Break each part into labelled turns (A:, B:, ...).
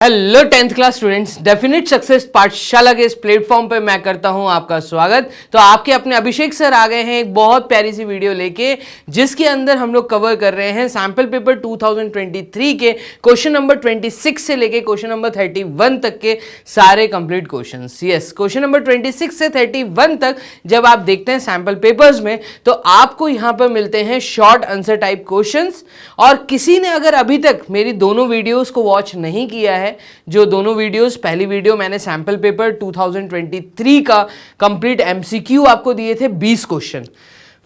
A: Hello 10th class students, definite success पाठशाला के इस प्लेटफॉर्म पे मैं करता हूं आपका स्वागत। तो आपके अपने अभिषेक सर आ गए हैं एक बहुत प्यारी सी वीडियो लेके, जिसके अंदर हम लोग कवर कर रहे हैं सैंपल पेपर 2023 के क्वेश्चन नंबर 26 से लेके क्वेश्चन नंबर 31 तक के सारे complete questions. Yes, question number 26 से 31 तक जब आप देखते हैं सैंपल पेपर्स में तो आपको यहां पर मिलते हैं शॉर्ट आंसर टाइप क्वेश्चंस। और किसी ने अगर अभी तक मेरी दोनों वीडियोस को वॉच नहीं किया है, जो दोनों वीडियोस, पहली वीडियो मैंने सैंपल पेपर 2023 का कंप्लीट एमसीक्यू आपको दिए थे 20 क्वेश्चन,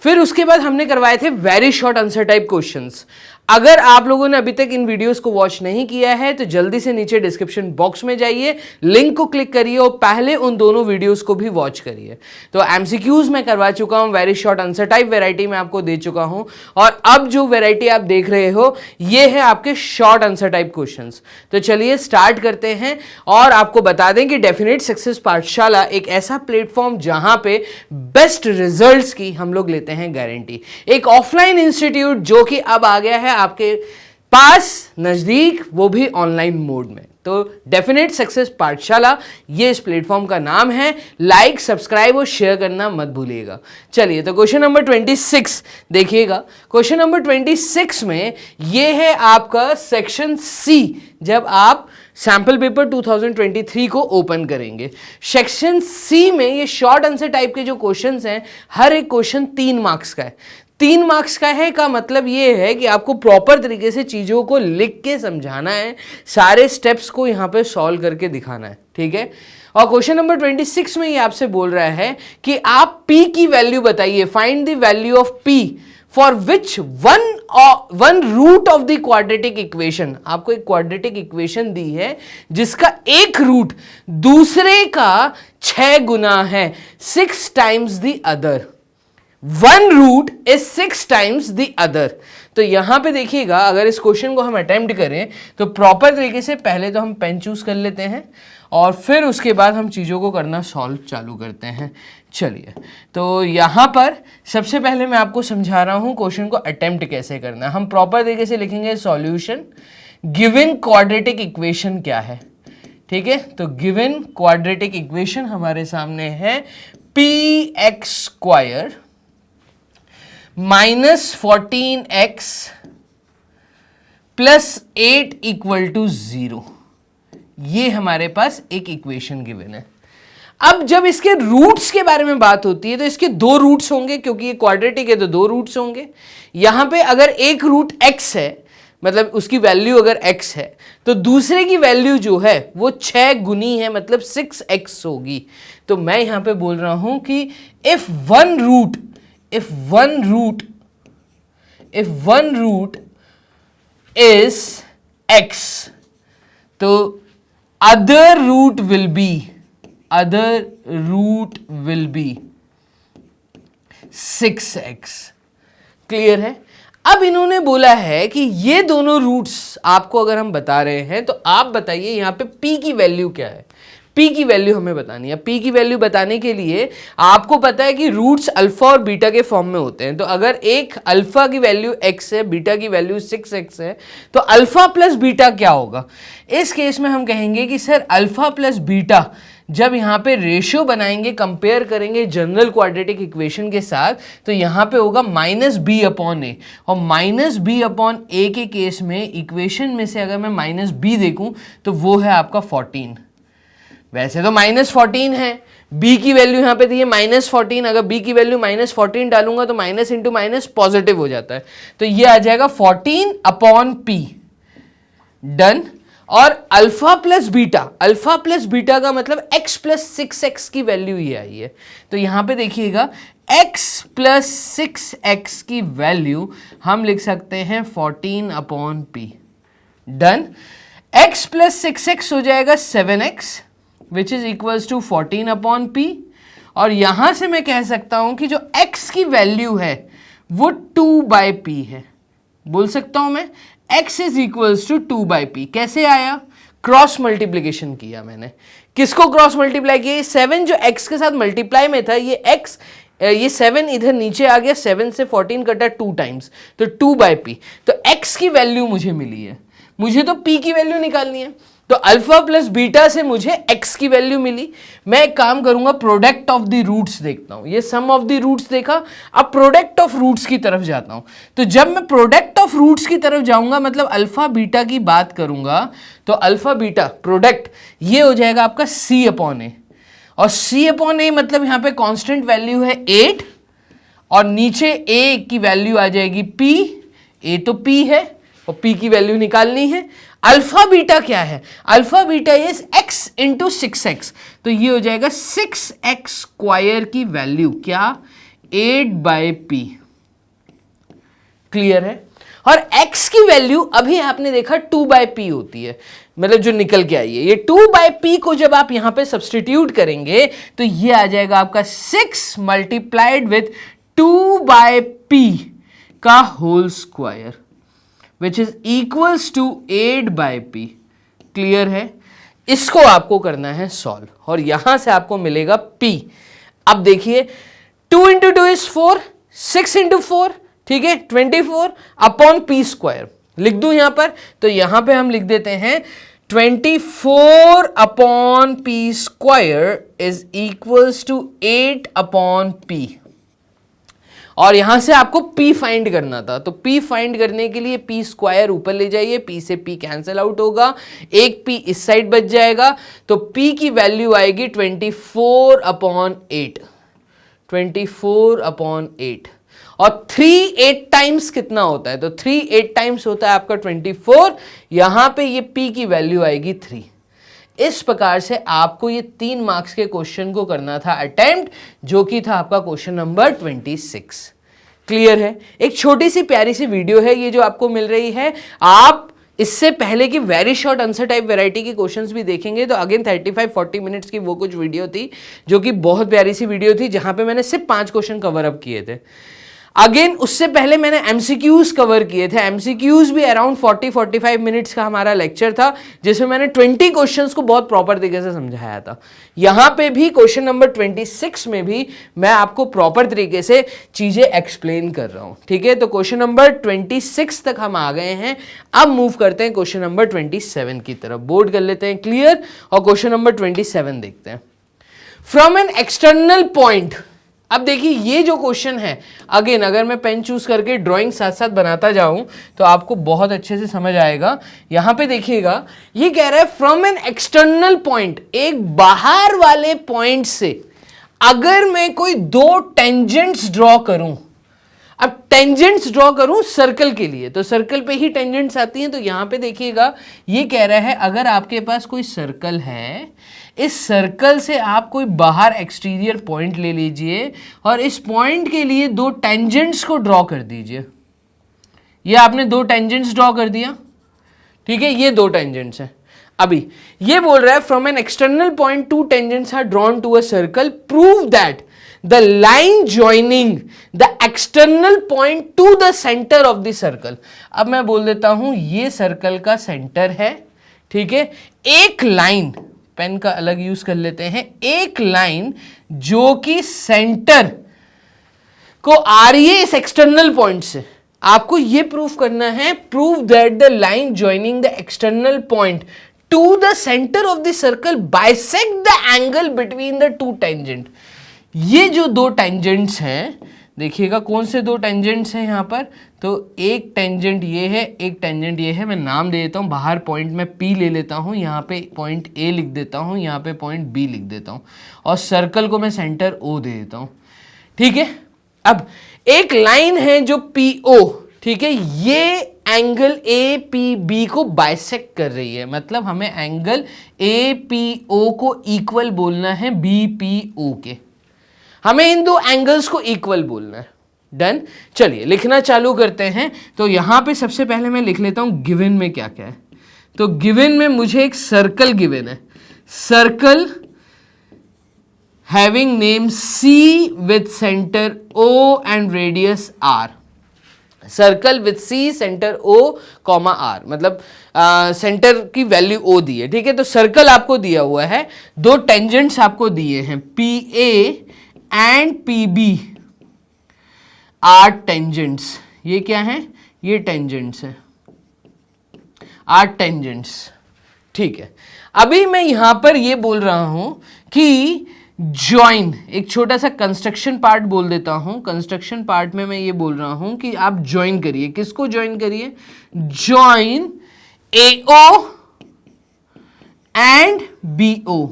A: फिर उसके बाद हमने करवाए थे very short answer type questions. अगर आप लोगों ने अभी तक इन वीडियोस को वॉच नहीं किया है तो जल्दी से नीचे डिस्क्रिप्शन बॉक्स में जाइए, लिंक को क्लिक करिए और पहले उन दोनों वीडियोस को भी वॉच करिए। तो एमसीक्यूज मैं करवा चुका हूं, very short answer type variety में आपको दे चुका हूं, और अब जो वैरायटी आप देख रहे हो ये है आपके शॉर्ट आंसर टाइप क्वेश्चंस। तो चलिए स्टार्ट करते हैं और आपको बता दें कि डेफिनेट सक्सेस पाठशाला एक ऐसा प्लेटफॉर्म जहां पे बेस्ट रिजल्ट्स की हम लोग लेते हैं गारंटी। एक ऑफलाइन इंस्टीट्यूट जो कि अब आ गया है आपके पास नजदीक, वो भी ऑनलाइन मोड में। तो डेफिनेट सक्सेस पाठशाला ये इस प्लेटफॉर्म का नाम है। लाइक, सब्सक्राइब और शेयर करना मत भूलिएगा। चलिए तो क्वेश्चन नंबर 26 देखिएगा। क्वेश्चन नंबर 26 में ये है आपका सेक्शन सी। जब आप सैंपल पेपर 2023 को ओपन करेंगे, सेक्शन सी में ये शॉर्ट आंसर टाइप के जो क्वेश्चंस हैं, हर एक क्वेश्चन 3 मार्क्स का है। 3 मार्क्स का है का मतलब ये है कि आपको प्रॉपर तरीके से चीजों को लिख के समझाना है, सारे स्टेप्स को यहां पे सॉल्व करके दिखाना है, ठीक है। और क्वेश्चन नंबर 26 में ये आपसे बोल रहा है कि आप p की वैल्यू बताइए, find the value of p for which one root of the quadratic equation. आपको एक क्वाड्रेटिक इक्वेशन दी है जिसका एक रूट दूसरे का 6 गुना है, 6 times the other. One root is 6 times the other. तो यहां पे देखिएगा, अगर इस क्वेश्चन को हम अटेम्प्ट करें तो प्रॉपर तरीके से पहले तो हम पेन चूज कर लेते हैं और फिर उसके बाद हम चीजों को करना सॉल्व चालू करते हैं। चलिए तो यहां पर सबसे पहले मैं आपको समझा रहा हूं क्वेश्चन को अटेम्प्ट कैसे करना है। हम प्रॉपर तरीके से लिखेंगे सॉल्यूशन। गिवन क्वाड्रेटिक इक्वेशन क्या है, ठीक है। तो गिवन क्वाड्रेटिक इक्वेशन हमारे सामने है px स्क्वायर -14x + 8 = 0। ये हमारे पास एक इक्वेशन गिवन है। अब जब इसके रूट्स के बारे में बात होती है तो इसके 2 रूट्स होंगे, क्योंकि ये क्वाड्रेटिक है तो 2 रूट्स होंगे। यहां पे अगर एक रूट x है, मतलब उसकी वैल्यू अगर x है, तो दूसरे की वैल्यू जो है वो 6 गुनी है, मतलब 6x होगी। तो मैं यहां पे बोल रहा हूं कि if one root is x, तो other root will be 6x। Clear है। अब इन्होंने बोला है कि ये दोनों रूट्स आपको अगर हम बता रहे हैं तो आप बताइए यहां पे p की वैल्यू क्या है। p की वैल्यू हमें बतानी है। p की वैल्यू बताने के लिए आपको पता है कि रूट्स अल्फा और बीटा के फॉर्म में होते हैं। तो अगर एक अल्फा की वैल्यू x है, बीटा की वैल्यू 6x है, तो अल्फा प्लस बीटा क्या होगा। इस केस में हम कहेंगे कि सर अल्फा प्लस बीटा जब यहाँ पे रेशियो बनाएंगे, कंपेयर करेंगे जनरल क्वाड्रेटिक इक्वेशन के साथ, तो यहाँ पे होगा -b/a। और -b/a के केस में इक्वेशन में से अगर मैं -b देखूं तो वो है आपका 14। वैसे तो -14 है, b की वैल्यू यहां पे दी है -14। अगर b की वैल्यू -14 डालूंगा तो माइनस इंटू माइनस पॉजिटिव हो जाता है, तो ये आ जाएगा 14/p। डन। और अल्फा प्लस बीटा का मतलब x + 6x की वैल्यू ये आई है। तो यहां पे देखिएगा x + 6x की वैल्यू हम लिख सकते हैं 14/p। डन। x + 6x हो जाएगा 7x which is equals to 14/p। और यहां से मैं कह सकता हूं कि जो x की वैल्यू है वो 2/p है। बोल सकता हूं मैं x is equals to 2/p। कैसे आया? क्रॉस मल्टीप्लीकेशन किया मैंने। किसको क्रॉस मल्टीप्लाई किया? 7 जो x के साथ मल्टीप्लाई में था, ये 7 इधर नीचे आ गया, 7 से 14 कटा 2 टाइम्स, तो 2/p। तो x की वैल्यू मुझे मिली है, मुझे तो p की वैल्यू निकालनी है। तो अल्फा प्लस बीटा से मुझे x की वैल्यू मिली। मैं एक काम करूंगा, प्रोडक्ट ऑफ द रूट्स देखता हूं। ये सम ऑफ द रूट्स देखा, अब प्रोडक्ट ऑफ रूट्स की तरफ जाता हूं। तो जब मैं प्रोडक्ट ऑफ रूट्स की तरफ जाऊंगा, मतलब अल्फा बीटा की बात करूंगा, तो अल्फा बीटा प्रोडक्ट ये हो जाएगा आपका c अपॉन ए, और c अपॉन ए मतलब यहां पे कांस्टेंट वैल्यू है 8 और नीचे a की वैल्यू आ जाएगी p। a तो p है और p की वैल्यू निकालनी है। अल्फा बीटा क्या है? Alpha beta is x into 6x, तो ये हो जाएगा 6x स्क्वायर की वैल्यू क्या? 8/p। क्लियर है? और x की वैल्यू अभी आपने देखा 2/p होती है, मतलब जो निकल के आई है। ये 2/p को जब आप यहां पे सब्सटीट्यूट करेंगे तो ये आ जाएगा आपका 6 मल्टीप्लाइड विथ 2/p का whole square, which is equals to 8/p। Clear है? इसको आपको करना है सॉल्व, और यहां से आपको मिलेगा p। अब देखिए 2 इंटू 2 इज 4, 6 इंटू 4, ठीक है, 24 अपॉन p स्क्वायर। लिख दूं यहां पर, तो यहां पे हम लिख देते हैं 24 upon p square is equals to 8 upon p। और यहां से आपको p फाइंड करना था, तो p फाइंड करने के लिए p स्क्वायर ऊपर ले जाइए, p से p कैंसिल आउट होगा, एक p इस साइड बच जाएगा, तो p की वैल्यू आएगी 24 अपॉन 8, 24 अपॉन 8। और 3 8 टाइम्स कितना होता है? तो 3 8 टाइम्स होता है आपका 24, यहां पे ये p की वैल्यू आएगी 3। इस प्रकार से आपको ये 3 मार्क्स के क्वेश्चन को करना था अटेम्प्ट, जो कि था आपका क्वेश्चन नंबर 26। क्लियर है? एक छोटी सी प्यारी सी वीडियो है ये जो आपको मिल रही है। आप इससे पहले की very short answer type variety के क्वेश्चंस भी देखेंगे तो अगेन 35-40 मिनट्स की वो कुछ वीडियो थी, जो कि बहुत प्यारी सी वीडियो थी, जहां पे मैंने सिर्फ 5 क्वेश्चन कवर अप किए थे। अगेन उससे पहले मैंने एमसीक्यूज कवर किए थे। एमसीक्यूज भी अराउंड 40-45 मिनट्स का हमारा लेक्चर था, जिसमें मैंने 20 क्वेश्चंस को बहुत प्रॉपर तरीके से समझाया था। यहां पे भी क्वेश्चन नंबर 26 में भी मैं आपको प्रॉपर तरीके से चीजें एक्सप्लेन कर रहा हूं, ठीक है। तो क्वेश्चन नंबर 26 तक हम आ गए हैं। अब मूव करते हैं क्वेश्चन नंबर 27 की तरफ। बोर्ड कर लेते हैं क्लियर, और क्वेश्चन नंबर 27 देखते हैं। फ्रॉम एन एक्सटर्नल पॉइंट, अब देखिए ये जो क्वेश्चन है, अगेन अगर मैं पेन चूज करके ड्राइंग साथ साथ बनाता जाऊं तो आपको बहुत अच्छे से समझ आएगा। यहां पे देखिएगा ये कह रहा है फ्रॉम एन एक्सटर्नल पॉइंट, एक बाहर वाले पॉइंट से अगर मैं कोई 2 टेंजेंट्स ड्रॉ करूं। अब टेंजेंट्स ड्रॉ करूं सर्कल के लिए, तो सर्कल पे ही टेंजेंट्स आती हैं। तो यहां पे देखिएगा ये कह रहा है अगर आपके पास कोई सर्कल है, इस सर्कल से आप कोई बाहर एक्सटीरियर पॉइंट ले लीजिए और इस पॉइंट के लिए 2 टेंजेंट्स को ड्रॉ कर दीजिए। ये आपने 2 टेंजेंट्स ड्रॉ कर दिया, ठीक है, ये 2 टेंजेंट्स हैं। अभी ये बोल रहा है from an external point 2 tangents are drawn to a circle, prove that the line joining the external point to the center of the circle। अब मैं बोल देता हूं ये सर्कल का सेंटर है, ठीक है। एक लाइन, पेन का अलग यूज कर लेते हैं, एक लाइन जो कि सेंटर को आ रही है इस एक्सटर्नल पॉइंट से, आपको ये प्रूफ करना है, prove that the line joining the external point two the centre of the circle bisect the angle between the 2 tangent. ये जो 2 टेंजेंट्स हैं, देखिएगा कौन से 2 टेंजेंट्स हैं यहाँ पर, तो एक टेंजेंट ये है, एक टेंजेंट ये है। मैं नाम दे देता हूँ, बाहर पॉइंट में P ले लेता हूँ, यहाँ पे पॉइंट A लिख देता हूँ, यहाँ पे पॉइंट B लिख देता हूँ, और सर्कल को मैं सेंटर O दे देता हूँ, ठीक है। अब एक लाइन है जो PO, ठीक है, ये एंगल APB को बाइसेक्ट कर रही है, मतलब हमें एंगल APO को इक्वल बोलना है BPO के, हमें इन 2 एंगल्स को इक्वल बोलना है। डन, चलिए लिखना चालू करते हैं। तो यहां पे सबसे पहले मैं लिख लेता हूं गिवन में क्या क्या है। तो गिवन में मुझे एक सर्कल गिवन है, circle having name C with centre O and radius R। Circle with C centre O comma R, मतलब सेंटर की वैल्यू O दी है, ठीक है। तो सर्कल आपको दिया हुआ है, 2 टेंजेंट्स आपको दिए हैं, PA and PB are tangents. ये क्या है? ये टेंजेंट्स है, आर टेंजेंट्स, ठीक है, अभी मैं यहां पर ये बोल रहा हूं कि ज्वाइन, एक छोटा सा कंस्ट्रक्शन पार्ट बोल देता हूं। कंस्ट्रक्शन पार्ट में मैं ये बोल रहा हूं कि आप ज्वाइन करिए। किसको ज्वाइन करिए? Join AO and BO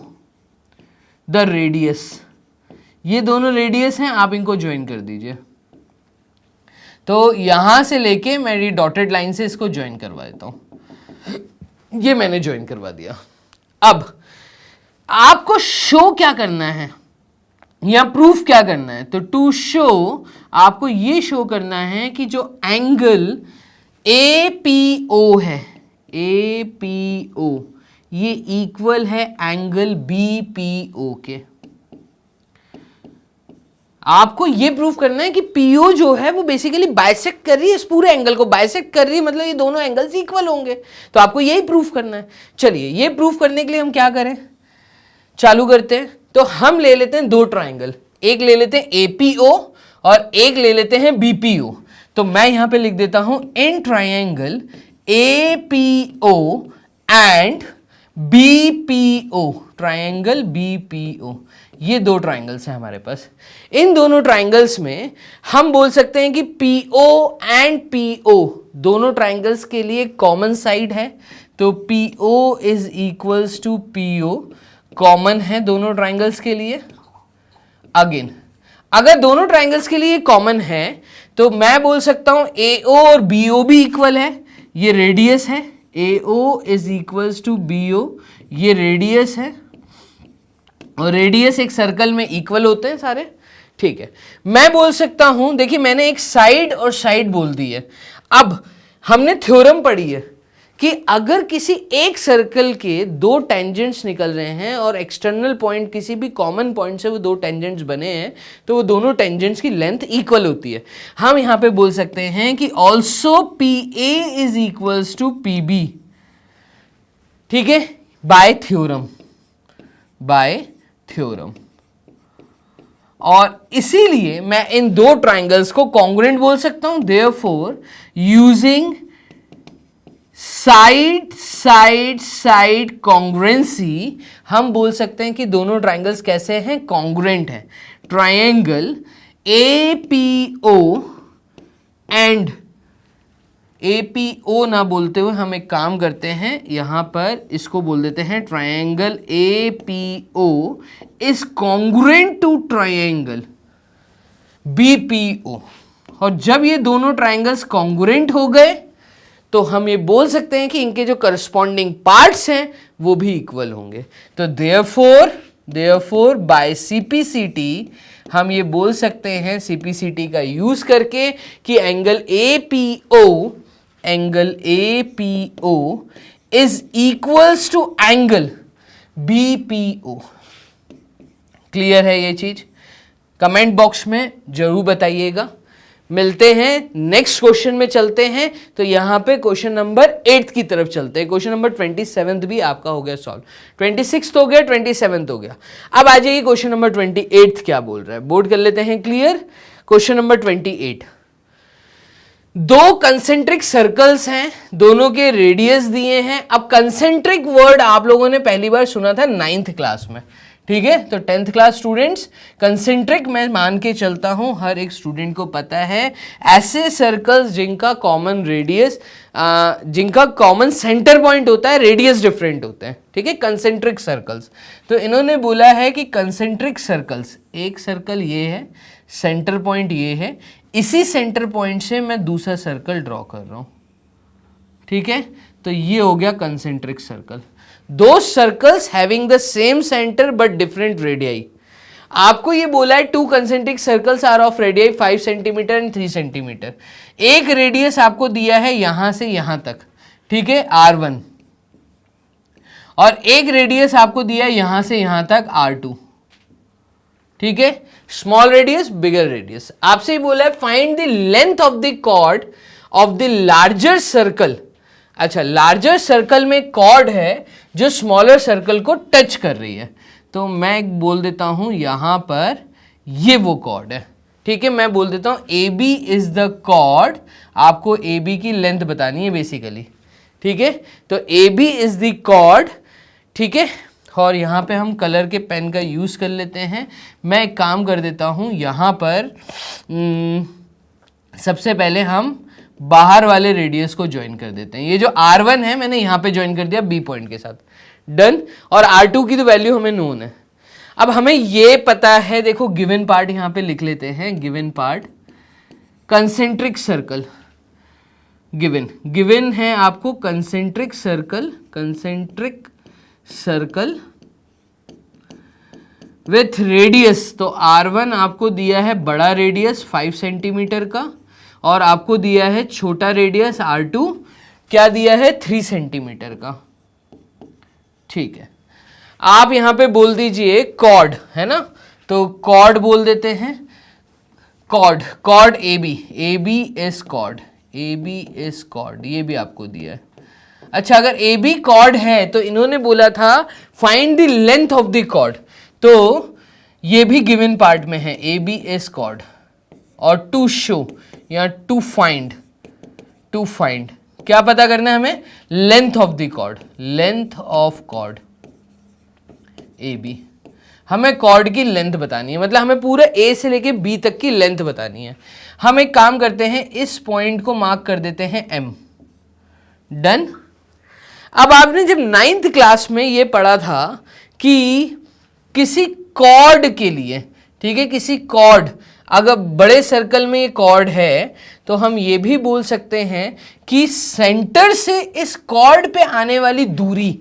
A: the radius. ये दोनों रेडियस हैं, आप इनको ज्वाइन कर दीजिए। तो यहां से लेके मेरी डॉटेड लाइन से इसको ज्वाइन करवा देता हूं। ये मैंने ज्वाइन करवा दिया। अब आपको शो क्या करना है या प्रूफ क्या करना है? तो टू शो आपको ये शो करना है कि जो एंगल APO है, APO ये इक्वल है एंगल BPO के। आपको ये प्रूफ करना है कि PO जो है वो बेसिकली बाइसेक्ट कर रही है इस पूरे एंगल को, बाइसेक्ट कर रही है मतलब ये दोनों एंगल्स इक्वल होंगे। तो आपको यही प्रूफ करना है। चलिए, ये प्रूफ करने के लिए हम क्या करें, चालू करते हैं। तो हम ले लेते हैं दो ट्राइंगल, एक ले लेते हैं APO और एक ले लेते हैं BPO। तो मैं यहां पे लिख देता हूं in triangle APO and BPO, triangle BPO। ये दो ट्राइंगल्स हैं हमारे पास। इन दोनों ट्राइंगल्स में हम बोल सकते हैं कि PO एंड PO दोनों ट्राइंगल्स के लिए कॉमन साइड है। तो PO is equals to PO, common है दोनों ट्राइंगल्स के लिए। अगेन, अगर दोनों ट्राइंगल्स के लिए कॉमन है तो मैं बोल सकता हूं AO और BO भी इक्वल है। ये रेडियस है, AO is equals to BO, ये रेडियस है और रेडियस एक सर्कल में इक्वल होते हैं सारे। ठीक है, मैं बोल सकता हूं, देखिए मैंने एक साइड और साइड बोल दी है। अब हमने थ्योरम पढ़ी है कि अगर किसी एक सर्कल के दो टेंजेंट्स निकल रहे हैं और एक्सटर्नल पॉइंट किसी भी कॉमन पॉइंट से वो दो टेंजेंट्स बने हैं तो वो दोनों टेंजेंट्स की लेंथ इक्वल होती है। हम यहां पे बोल सकते हैं कि also PA is equals to PB। ठीक है, बाय थ्योरम, बाय थ्योरम। और इसीलिए मैं इन दो ट्राइंगल्स को कॉन्ग्रुएंट बोल सकता हूं। Therefore using side side side congruency हम बोल सकते हैं कि दोनों ट्राइंगल्स कैसे हैं, कॉन्ग्रुएंट हैं। ट्राइंगल APO एंड APO ना बोलते हुए हम एक काम करते हैं, यहां पर इसको बोल देते हैं triangle APO is congruent to triangle BPO। और जब ये दोनों ट्राइंगल्स कॉन्ग्रुएंट हो गए तो हम ये बोल सकते हैं कि इनके जो करस्पॉन्डिंग पार्ट्स हैं वो भी इक्वल होंगे। तो देयरफॉर बाय CPCT हम ये बोल सकते हैं, CPCT का यूज करके, कि angle APO is equals to angle BPO। Clear है ये चीज? कमेंट बॉक्स में जरूर बताइएगा। मिलते हैं नेक्स्ट क्वेश्चन में, चलते हैं। तो यहां पे क्वेश्चन नंबर 8 की तरफ चलते हैं। क्वेश्चन नंबर 27 भी आपका हो गया सॉल्व, 26 हो गया, 27 हो गया। अब आ जाइए क्वेश्चन नंबर 28 क्या बोल रहा है, बोर्ड कर लेते हैं क्लियर। क्वेश्चन नंबर 28, दो कंसेंट्रिक सर्कल्स हैं, दोनों के रेडियस दिए हैं। अब कंसेंट्रिक वर्ड आप लोगों ने पहली बार सुना था 9th क्लास में, ठीक है? तो 10th क्लास स्टूडेंट्स, कंसेंट्रिक मैं मान के चलता हूं हर एक स्टूडेंट को पता है, ऐसे सर्कल्स जिनका कॉमन रेडियस, जिनका कॉमन सेंटर पॉइंट होता है, रेडियस डिफरेंट होते हैं, ठीक है? Concentric circles. तो इन्होंने बोला है कि कंसेंट्रिक सर्कल्स, एक सर्कल ये है, सेंटर पॉइंट ये है, इसी सेंटर पॉइंट से मैं दूसरा सर्कल ड्रॉ कर रहा हूं, ठीक है? तो ये हो गया कंसेंट्रिक सर्कल। दो circles having the same centre but different radii. आपको ये बोला है two concentric circles are of radii 5 centimetre and 3 centimetre. एक रेडियस आपको दिया है यहां से यहां तक, ठीक है, R1, और एक रेडियस आपको दिया है यहां से यहां तक R2, ठीक है? Small radius, bigger radius. आपसे ही बोला है find the length of the chord of the larger circle. अच्छा, लार्जर सर्कल में कॉर्ड है जो स्मॉलर सर्कल को टच कर रही है। तो मैं बोल देता हूं यहां पर ये वो कॉर्ड है, ठीक है? मैं बोल देता हूं AB इज द कॉर्ड। आपको AB की लेंथ बतानी है बेसिकली, ठीक है, तो A B is the chord, ठीक है। और यहाँ पे हम कलर के पेन का यूज कर लेते हैं। मैं एक काम कर देता हूँ, यहाँ पर सबसे पहले हम बाहर वाले रेडियस को ज्वाइन कर देते हैं। ये जो R1 है मैंने यहाँ पे ज्वाइन कर दिया B पॉइंट के साथ, डन। और R2 की तो वैल्यू हमें नोन है। अब हमें ये पता है, देखो गिवन पार्ट यहाँ पे लिख लेते हैं, given part concentric circle, given है आपको कंसेंट्रिक सर्कल विथ रेडियस। तो R1 आपको दिया है बड़ा रेडियस 5 सेंटीमीटर का, और आपको दिया है छोटा रेडियस R2 क्या दिया है 3 सेंटीमीटर का, ठीक है। आप यहां पे बोल दीजिए कॉर्ड, है ना, तो कॉर्ड बोल देते हैं, chord A B is chord, ये भी आपको दिया है। अच्छा, अगर ए बी कॉर्ड है तो इन्होंने बोला था find the length of the chord, तो ये भी गिवन पार्ट में है, ए बी इज कॉर्ड। और टू शो या टू फाइंड क्या पता करना है हमें, length of the chord, length of chord A B. हमें कॉर्ड की लेंथ बतानी है, मतलब हमें पूरे ए से लेके बी तक की लेंथ बतानी है। हम एक काम करते हैं, इस पॉइंट को मार्क कर देते हैं एम, डन। अब आपने जब 9th क्लास में ये पढ़ा था कि किसी कॉर्ड के लिए, ठीक है, किसी कॉर्ड, अगर बड़े सर्कल में ये कॉर्ड है तो हम ये भी बोल सकते हैं कि सेंटर से इस कॉर्ड पे आने वाली दूरी,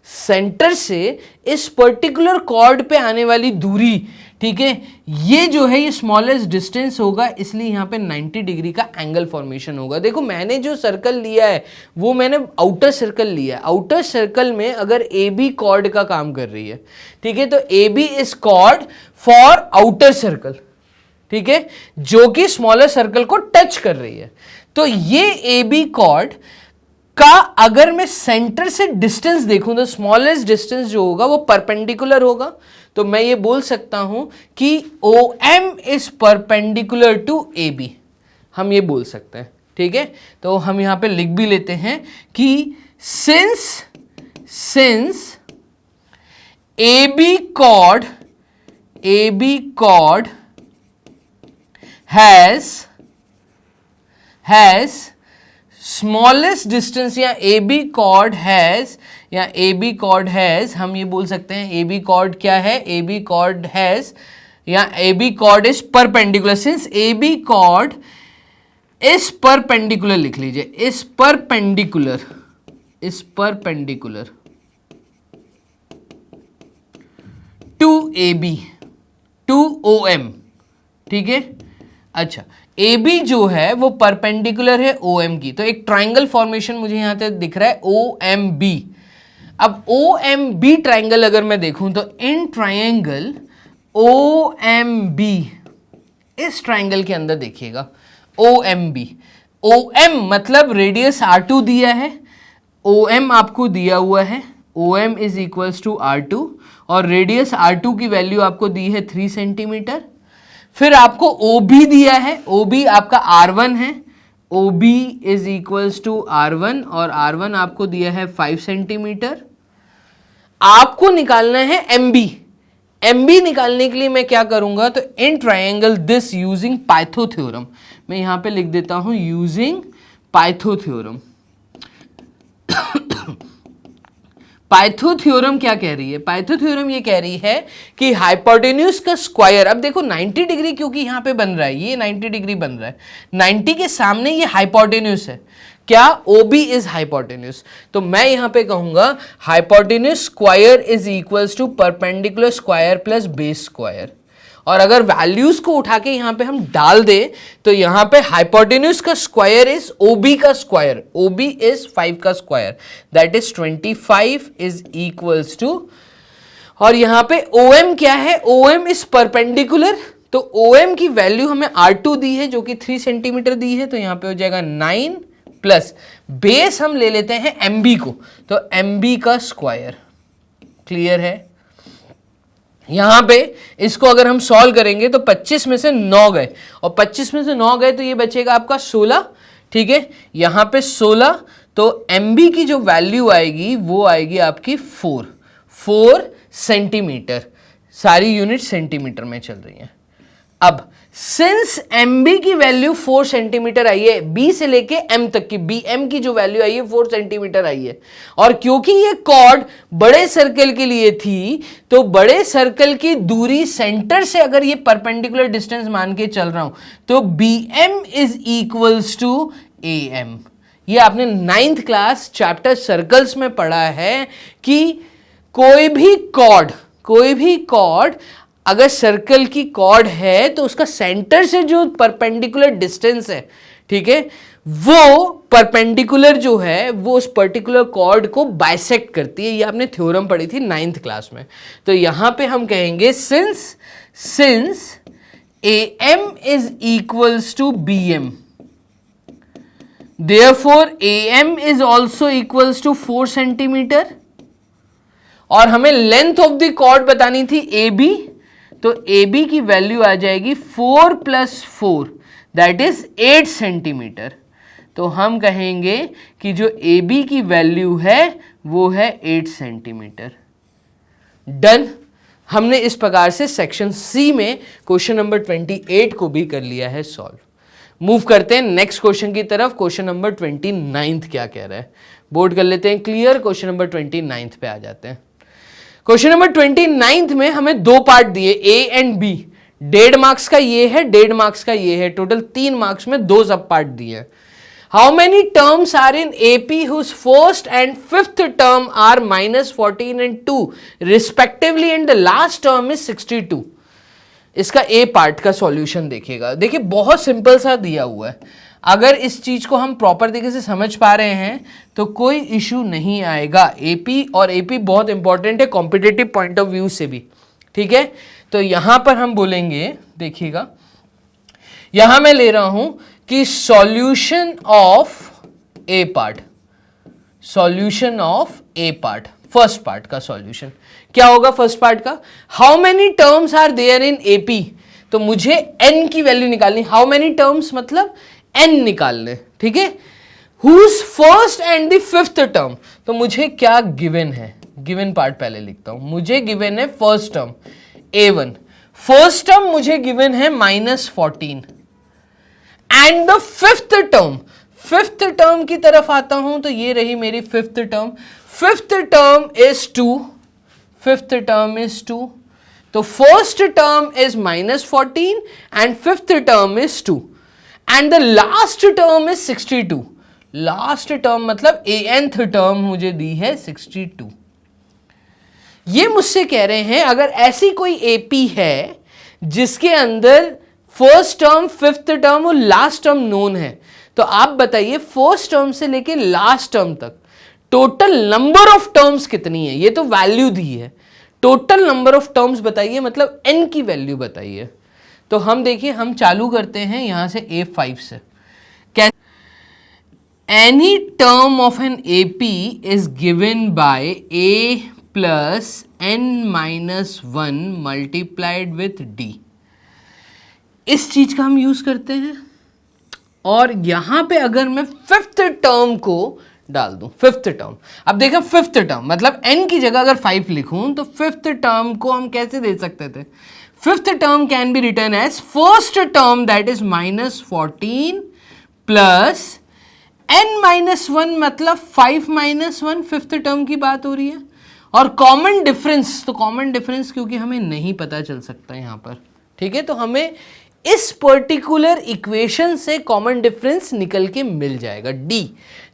A: सेंटर से इस पर्टिकुलर कॉर्ड पे आने वाली दूरी, ठीक है, ये जो है ये स्मॉलेस्ट डिस्टेंस होगा, इसलिए यहाँ पे 90 डिग्री का एंगल फॉर्मेशन होगा। देखो मैंने जो सर्कल लिया है वो मैंने आउटर सर्कल लिया है। आउटर सर्कल में अगर ए बी कॉर्ड का काम कर रही है, ठीक है, तो A B is chord for outer circle, ठीक है, जो कि स्मॉलर सर्कल को टच कर रही है। तो ये ए बी कॉर्ड का अगर मैं सेंटर से डिस्टेंस देखूं तो स्मॉलेस्ट डिस्टेंस जो होगा वो परपेंडिकुलर होगा। तो मैं ये बोल सकता हूं कि OM is perpendicular to AB, हम ये बोल सकते हैं, ठीक है। तो हम यहां पे लिख भी लेते हैं कि since AB chord has smallest distance, या AB chord has, हम ये बोल सकते हैं AB chord क्या है, AB chord has या AB chord is perpendicular, since AB chord is perpendicular, लिख लीजिए is perpendicular to AB to OM, ठीक है। अच्छा, AB जो है वो परपेंडिकुलर है OM की, तो एक ट्राइंगल फॉर्मेशन मुझे यहां पे दिख रहा है OMB। अब OMB ट्राइंगल अगर मैं देखूं तो इन ट्राइंगल OMB, इस ट्राइंगल के अंदर देखिएगा OMB, OM मतलब रेडियस R2 दिया है, OM आपको दिया हुआ है, OM is equals to R2, और रेडियस R2 की वैल्यू आपको दी है 3 सेंटीमीटर। फिर आपको OB दिया है, OB आपका R1 है, OB is equals to R1, और R1 आपको दिया है 5 सेंटीमीटर। आपको निकालना है MB निकालने के लिए मैं क्या करूंगा, तो in triangle this using pytho theorem, मैं यहां पे लिख देता हूं using pytho theorem. Pytho theorem क्या कह रही है, पाइथो थ्योरम ये कह रही है कि हाइपोटेन्यूज का स्क्वायर, अब देखो 90 डिग्री क्योंकि यहां पे बन रहा है, ये 90 डिग्री बन रहा है, 90 के सामने ये हाइपोटेन्यूज है, क्या OB इज हाइपोटेन्यूज। तो मैं यहां पे कहूंगा hypotenuse square is equals to perpendicular square plus base square, और अगर वैल्यूज को उठा के यहां पे हम डाल दे तो यहां पे हाइपोटेन्यूज का स्क्वायर इज OB का स्क्वायर, OB इज 5 का square, that is 25 is equals to, और यहां पे OM क्या है, OM इज परपेंडिकुलर, तो OM की वैल्यू हमें R2 दी है जो कि 3 सेंटीमीटर दी है, तो यहां पे हो जाएगा 9 प्लस बेस हम ले लेते हैं MB को, तो MB का स्क्वायर, क्लियर है। यहां पे इसको अगर हम सॉल्व करेंगे तो 25 में से 9 गए, और 25 में से 9 गए तो ये बचेगा आपका 16, ठीक है, यहां पे 16, तो MB की जो वैल्यू आएगी वो आएगी आपकी 4 सेंटीमीटर। सारी यूनिट सेंटीमीटर में चल रही हैं। अब सिंस MB की वैल्यू 4 सेंटीमीटर आई है, B से लेके M तक की BM की जो वैल्यू आई है 4 सेंटीमीटर आई है, और क्योंकि ये कॉर्ड बड़े सर्कल के लिए थी तो बड़े सर्कल की दूरी सेंटर से अगर ये परपेंडिकुलर डिस्टेंस मान के चल रहा हूं तो BM is equals to AM। ये आपने 9th क्लास चैप्टर सर्कल्स में पढ़ा है कि कोई भी कॉर्ड अगर सर्कल की कॉर्ड है तो उसका सेंटर से जो परपेंडिकुलर डिस्टेंस है, ठीक है, वो परपेंडिकुलर जो है वो उस पर्टिकुलर कॉर्ड को बाइसेक्ट करती है। ये आपने थ्योरम पढ़ी थी 9th क्लास में। तो यहां पे हम कहेंगे since AM is equals to BM, therefore AM is also equals to 4 centimetre, और हमें लेंथ ऑफ द कॉर्ड बतानी थी AB, तो AB की वैल्यू आ जाएगी 4 + 4 दैट इज 8 सेंटीमीटर। तो हम कहेंगे कि जो AB की वैल्यू है वो है 8 सेंटीमीटर। डन। हमने इस प्रकार से सेक्शन C में क्वेश्चन नंबर 28 को भी कर लिया है सॉल्व। मूव करते हैं नेक्स्ट क्वेश्चन की तरफ। क्वेश्चन नंबर 29 क्या कह रहा है, बोर्ड कर लेते हैं क्लियर। क्वेश्चन नंबर 29 पे आ जाते हैं। क्वेश्चन नंबर 29 में हमें 2 पार्ट दिए A एंड B। 1.5 मार्क्स का ये है, 1.5 मार्क्स का ये है, टोटल 3 मार्क्स में 2 सब पार्ट दिए। How many terms are in AP whose first and fifth term are -14 and 2 respectively and the last term is 62। इसका A पार्ट का सॉल्यूशन देखिएगा। देखिए बहुत सिंपल सा दिया हुआ है, अगर इस चीज को हम प्रॉपर तरीके से समझ पा रहे हैं तो कोई इशू नहीं आएगा। AP और AP बहुत इंपॉर्टेंट है कॉम्पिटिटिव पॉइंट ऑफ व्यू से भी, ठीक है। तो यहां पर हम बोलेंगे, देखिएगा यहां मैं ले रहा हूं कि solution of A part, solution of A part, first part का सॉल्यूशन क्या होगा। फर्स्ट पार्ट का how many terms are there in AP, तो मुझे n की वैल्यू निकालनी। हाउ मेनी टर्म्स मतलब n निकालने, ठीक है। Whose first and the fifth term, तो मुझे क्या गिवन है, गिवन पार्ट पहले लिखता हूं। मुझे गिवन है first term A1, first term मुझे गिवन है -14 एंड द फिफ्थ टर्म की तरफ आता हूं तो ये रही मेरी fifth term. Fifth term is 2, तो first term is -14 and fifth term is 2 and the last term is 62। Last term मतलब nth टर्म मुझे दी है 62। ये मुझसे कह रहे हैं अगर ऐसी कोई AP है जिसके अंदर फर्स्ट टर्म, फिफ्थ टर्म और लास्ट टर्म नोन है, तो आप बताइए फर्स्ट टर्म से लेके लास्ट टर्म तक टोटल नंबर ऑफ टर्म्स कितनी है। ये तो वैल्यू दी है, टोटल नंबर ऑफ टर्म्स बताइए, मतलब n की वैल्यू बताइए। तो हम देखिए, हम चालू करते हैं यहां से A5 से। Any term of an AP is given by A + n-1 multiplied with D। इस चीज का हम यूज करते हैं, और यहां पे अगर मैं फिफ्थ टर्म को डाल दूं, फिफ्थ टर्म, अब देखो फिफ्थ टर्म मतलब n की जगह अगर 5 लिखूं तो फिफ्थ टर्म को हम कैसे दे सकते थे। Fifth term can be return as first term that is -14 plus n-1 मतलब 5-1 फिफ्थ टर्म की बात हो रही है। और कॉमन डिफरेंस, तो कॉमन डिफरेंस क्योंकि हमें नहीं पता चल सकता यहां पर, ठीक है, तो हमें इस पर्टिकुलर इक्वेशन से कॉमन डिफरेंस निकल के मिल जाएगा D।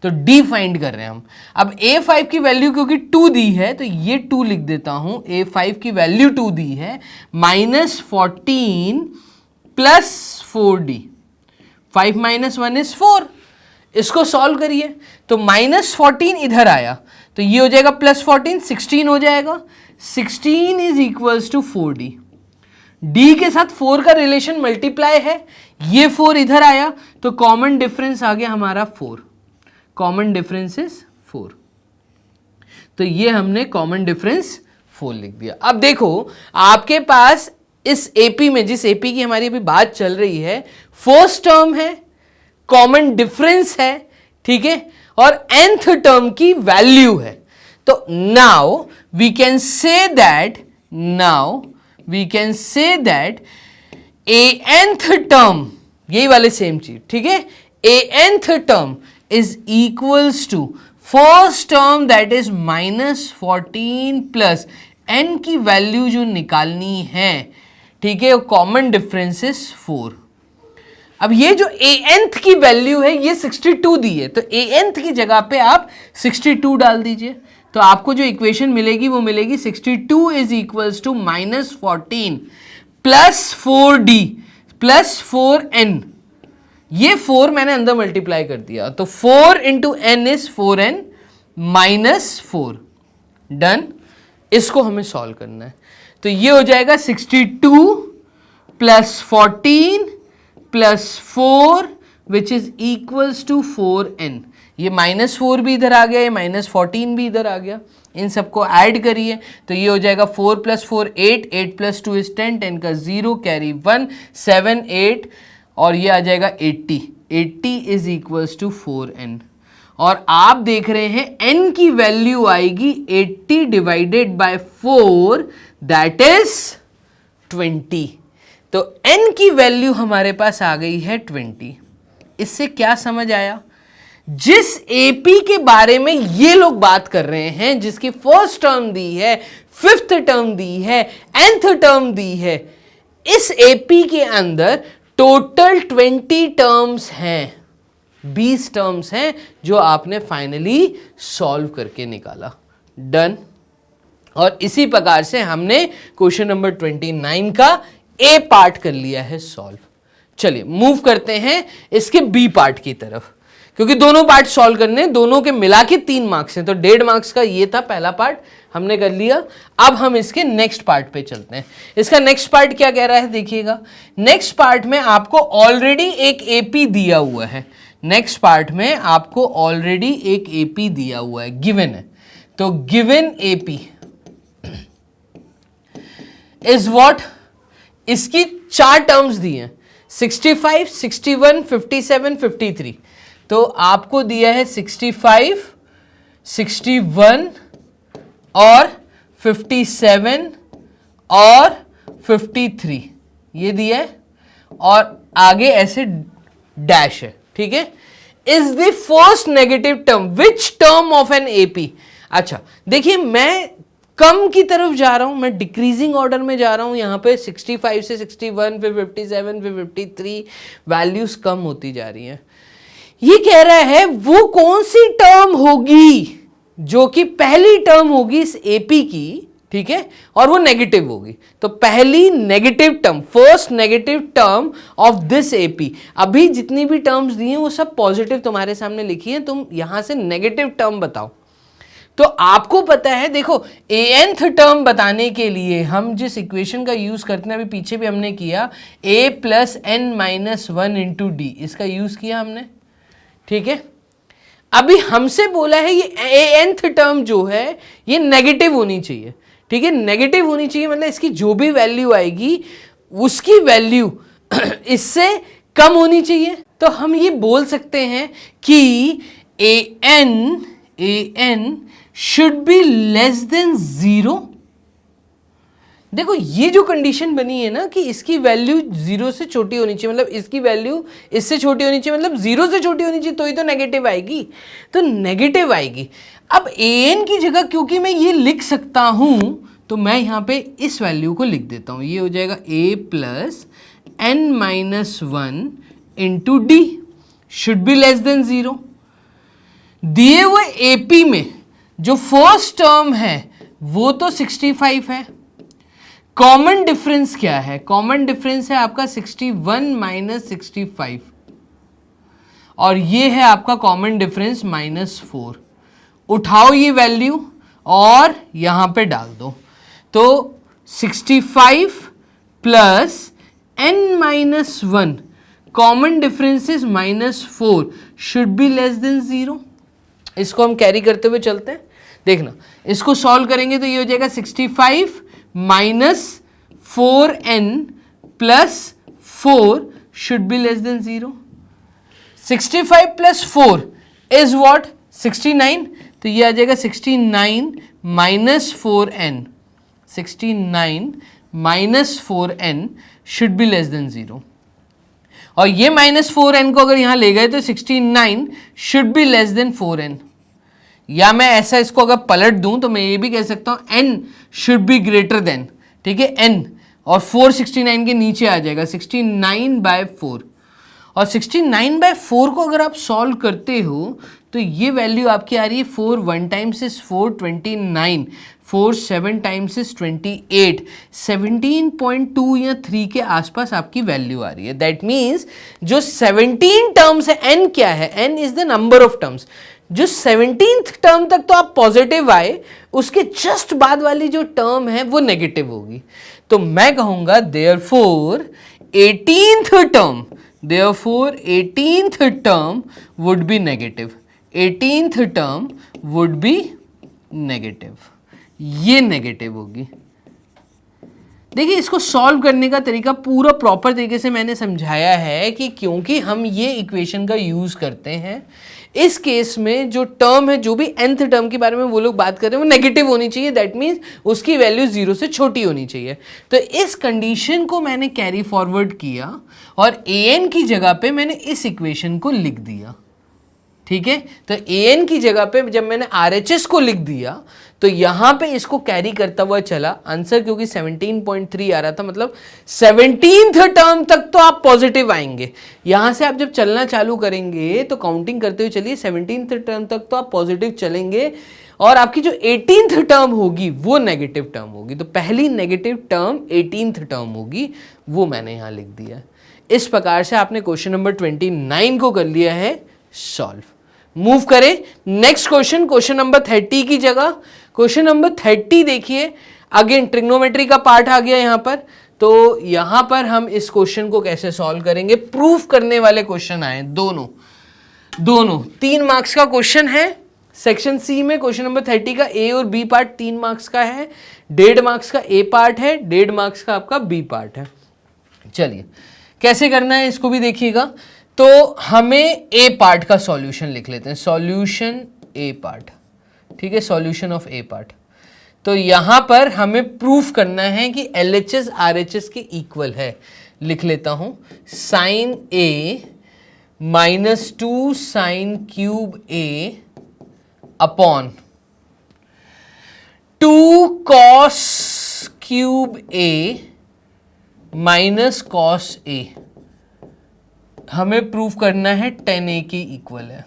A: तो D फाइंड कर रहे हैं हम। अब A5 की वैल्यू क्योंकि 2 दी है तो ये 2 लिख देता हूं। A5 की वैल्यू 2 दी है, -14 प्लस 4D, 5-1 इज 4। इसको सॉल्व करिए तो -14 इधर आया तो ये हो जाएगा +14, 16 हो जाएगा। 16 is equals to 4D। D के साथ 4 का रिलेशन मल्टीप्लाई है, ये 4 इधर आया तो कॉमन डिफरेंस आ गया हमारा 4। कॉमन डिफरेंस इज 4, तो ये हमने कॉमन डिफरेंस 4 लिख दिया। अब देखो आपके पास इस AP में, जिस AP की हमारी अभी बात चल रही है, फर्स्ट टर्म है, कॉमन डिफरेंस है, ठीक है, और nth टर्म की वैल्यू है। तो now we can say that a nth term, यही वाले सेम चीज, ठीक है, a nth term is equals to first term that is -14 plus n की वैल्यू जो निकालनी है, ठीक है, कॉमन डिफरेंस इज 4। अब ये जो a nth की वैल्यू है ये 62 दी है, तो a nth की जगह पे आप 62 डाल दीजिए, तो आपको जो इक्वेशन मिलेगी वो मिलेगी 62 is equals to -14 plus 4d plus 4n। ये 4 मैंने अंदर मल्टीप्लाई कर दिया, तो 4 into n is 4n minus 4। Done. इसको हमें सॉल्व करना है, तो ये हो जाएगा 62 plus 14 plus 4 which is equals to 4n। ये -4 भी इधर आ गया, ये -14 भी इधर आ गया, इन सबको ऐड करिए तो ये हो जाएगा 4 + 4 8, 8 + 2 इज 10, 10 का 0 कैरी 1, 7 8 और ये आ जाएगा 80। 80 इज इक्वल्स टू 4n। और आप देख रहे हैं n की वैल्यू आएगी 80 डिवाइडेड बाय 4 दैट इज 20। तो n की वैल्यू हमारे पास आ गई है 20। इससे क्या समझ आया? जिस एपी के बारे में ये लोग बात कर रहे हैं, जिसकी फर्स्ट टर्म दी है, फिफ्थ टर्म दी है, nth टर्म दी है, इस एपी के अंदर टोटल 20 टर्म्स हैं, 20 टर्म्स हैं जो आपने फाइनली सॉल्व करके निकाला। डन। और इसी प्रकार से हमने क्वेश्चन नंबर 29 का ए पार्ट कर लिया है सॉल्व। चलिए मूव करते हैं इसके बी पार्ट की तरफ, क्योंकि दोनों पार्ट सॉल्व करने, दोनों के मिला के 3 मार्क्स हैं, तो 1.5 मार्क्स का ये था पहला पार्ट, हमने कर लिया। अब हम इसके नेक्स्ट पार्ट पे चलते हैं। इसका नेक्स्ट पार्ट क्या कह रहा है देखिएगा। नेक्स्ट पार्ट में आपको ऑलरेडी एक एपी दिया हुआ है, नेक्स्ट पार्ट में आपको ऑलरेडी एक एपी दिया हुआ है, गिवन है। तो गिवन एपी इज व्हाट, इसकी 4 टर्म्स दी हैं, 65, 61, 57, 53। तो आपको दिया है 65, 61 और 57 और 53 ये दिया है, और आगे ऐसे डैश है, ठीक है। Is the first negative term which term of an AP. अच्छा देखिए, मैं कम की तरफ जा रहा हूं, मैं डिक्रीजिंग ऑर्डर में जा रहा हूं, यहां पे 65 से 61 फिर 57 फिर 53 वैल्यूज कम होती जा रही हैं। ये कह रहा है वो कौन सी टर्म होगी जो कि पहली टर्म होगी इस एपी की, ठीक है, और वो नेगेटिव होगी। तो पहली negative term, first negative term of this AP. अभी जितनी भी टर्म्स दी हैं वो सब पॉजिटिव तुम्हारे सामने लिखी है, तुम यहां से नेगेटिव टर्म बताओ। तो आपको पता है, देखो nth टर्म बताने के लिए हम जिस इक्वेशन का यूज करते हैं, अभी पीछे भी हमने किया, a + n - 1 × d, इसका यूज किया हमने, ठीक है। अभी हमसे बोला है ये nth टर्म जो है ये नेगेटिव होनी चाहिए, ठीक है, नेगेटिव होनी चाहिए, मतलब इसकी जो भी वैल्यू आएगी उसकी वैल्यू इससे कम होनी चाहिए। तो हम ये बोल सकते हैं कि an should be less than 0। देखो ये जो कंडीशन बनी है ना कि इसकी वैल्यू 0 से छोटी होनी चाहिए, मतलब इसकी वैल्यू इससे छोटी होनी चाहिए, मतलब 0 से छोटी होनी चाहिए, तो ही तो नेगेटिव आएगी, तो नेगेटिव आएगी। अब an की जगह क्योंकि मैं ये लिख सकता हूं, तो मैं यहां पे इस वैल्यू को लिख देता हूं, ये हो जाएगा a + n - 1 × d should be less than 0। दिए हुए एपी में जो फर्स्ट टर्म है वो तो 65 है, कॉमन डिफरेंस क्या है, कॉमन डिफरेंस है आपका 61 - 65, और ये है आपका कॉमन डिफरेंस -4। उठाओ ये वैल्यू और यहां पे डाल दो, तो 65 + n - 1 common difference is -4 should be less than 0। इसको हम कैरी करते हुए चलते हैं, देखना इसको सॉल्व करेंगे तो ये हो जाएगा 65 - 4n + 4 should be less than 0। 65 + 4 is what, 69, तो ये आ जाएगा 69 minus 4n, 69 minus 4n should be less than 0। और ये माइनस 4n को अगर यहां ले गए तो 69 should be less than 4n। या मैं ऐसा इसको अगर पलट दूं तो मैं ये भी कह सकता हूं n should be greater than, ठीक है, n, और 4 69 के नीचे आ जाएगा 69/4। और 69/4 को अगर आप सॉल्व करते हो तो ये वैल्यू आपकी आ रही है 4 1 टाइम्स इज 4 29, 4 7 टाइम्स इज 28, 17.2 या 3 के आसपास आपकी वैल्यू आ रही है। दैट मीन्स जो 17 टर्म्स है, n क्या है, n is the number of terms, जो 17th टर्म तक तो आप पॉजिटिव आए, उसके जस्ट बाद वाली जो टर्म है वो नेगेटिव होगी। तो मैं कहूंगा therefore 18th term, therefore 18th term would be negative, 18th term would be negative, ये नेगेटिव होगी। देखिए इसको सॉल्व करने का तरीका पूरा प्रॉपर तरीके से मैंने समझाया है कि क्योंकि हम ये इक्वेशन का यूज करते हैं, इस केस में जो टर्म है, जो भी nth टर्म के बारे में वो लोग बात कर रहे हैं, वो नेगेटिव होनी चाहिए। दैट मीन्स उसकी वैल्यू 0 से छोटी होनी चाहिए। तो इस कंडीशन को मैंने कैरी फॉरवर्ड किया और an की जगह पे मैंने इस इक्वेशन को लिख दिया, ठीक है। तो an की जगह पे जब मैंने RHS को लिख दिया तो यहां पे इसको कैरी करता हुआ चला आंसर, क्योंकि 17.3 आ रहा था, मतलब 17th टर्म तक तो आप पॉजिटिव आएंगे। यहां से आप जब चलना चालू करेंगे तो काउंटिंग करते हुए चलिए, 17th टर्म तक तो आप पॉजिटिव चलेंगे और आपकी जो 18th टर्म होगी वो नेगेटिव टर्म होगी। तो पहली नेगेटिव टर्म 18th टर्म होगी, वो मैंने यहां लिख दिया। इस प्रकार से आपने क्वेश्चन नंबर 29 को कर लिया है सॉल्व। मूव करें नेक्स्ट क्वेश्चन, क्वेश्चन नंबर 30 की जगह क्वेश्चन नंबर 30 देखिए। अगेन ट्रिग्नोमेट्री का पार्ट आ गया यहां पर। तो यहां पर हम इस क्वेश्चन को कैसे सॉल्व करेंगे, प्रूफ करने वाले क्वेश्चन आए दोनों 3 मार्क्स का क्वेश्चन है। सेक्शन सी में क्वेश्चन नंबर 30 का ए और बी पार्ट 3 मार्क्स का है, 1.5 मार्क्स का ए पार्ट है, 1.5 मार्क्स का आपका बी पार्ट है। चलिए कैसे करना है इसको भी देखिएगा। तो हमें ए पार्ट का सॉल्यूशन लिख लेते हैं, सॉल्यूशन ए पार्ट, ठीक है, सॉल्यूशन ऑफ ए पार्ट। तो यहां पर हमें प्रूफ करना है कि LHS RHS के इक्वल है। लिख लेता हूं sign A -2 sine cube A upon 2 cos cube A minus cos A, हमें प्रूफ करना है 10a के इक्वल है।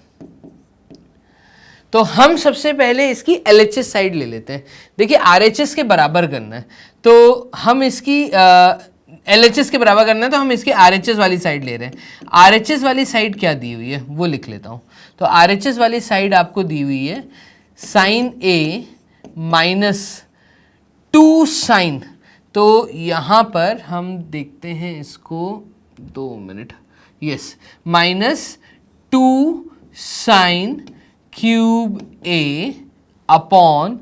A: तो हम सबसे पहले इसकी LHS साइड ले लेते हैं। देखिए RHS के बराबर करना है, तो हम इसकी LHS के बराबर करना है, तो हम इसकी RHS वाली साइड ले रहे हैं। RHS वाली साइड क्या दी हुई है वो लिख लेता हूं। तो RHS वाली साइड आपको दी हुई है साइन ए -2 साइन, तो यहां पर हम देखते हैं इसको, 2 minute, yes, -2 sine cube A upon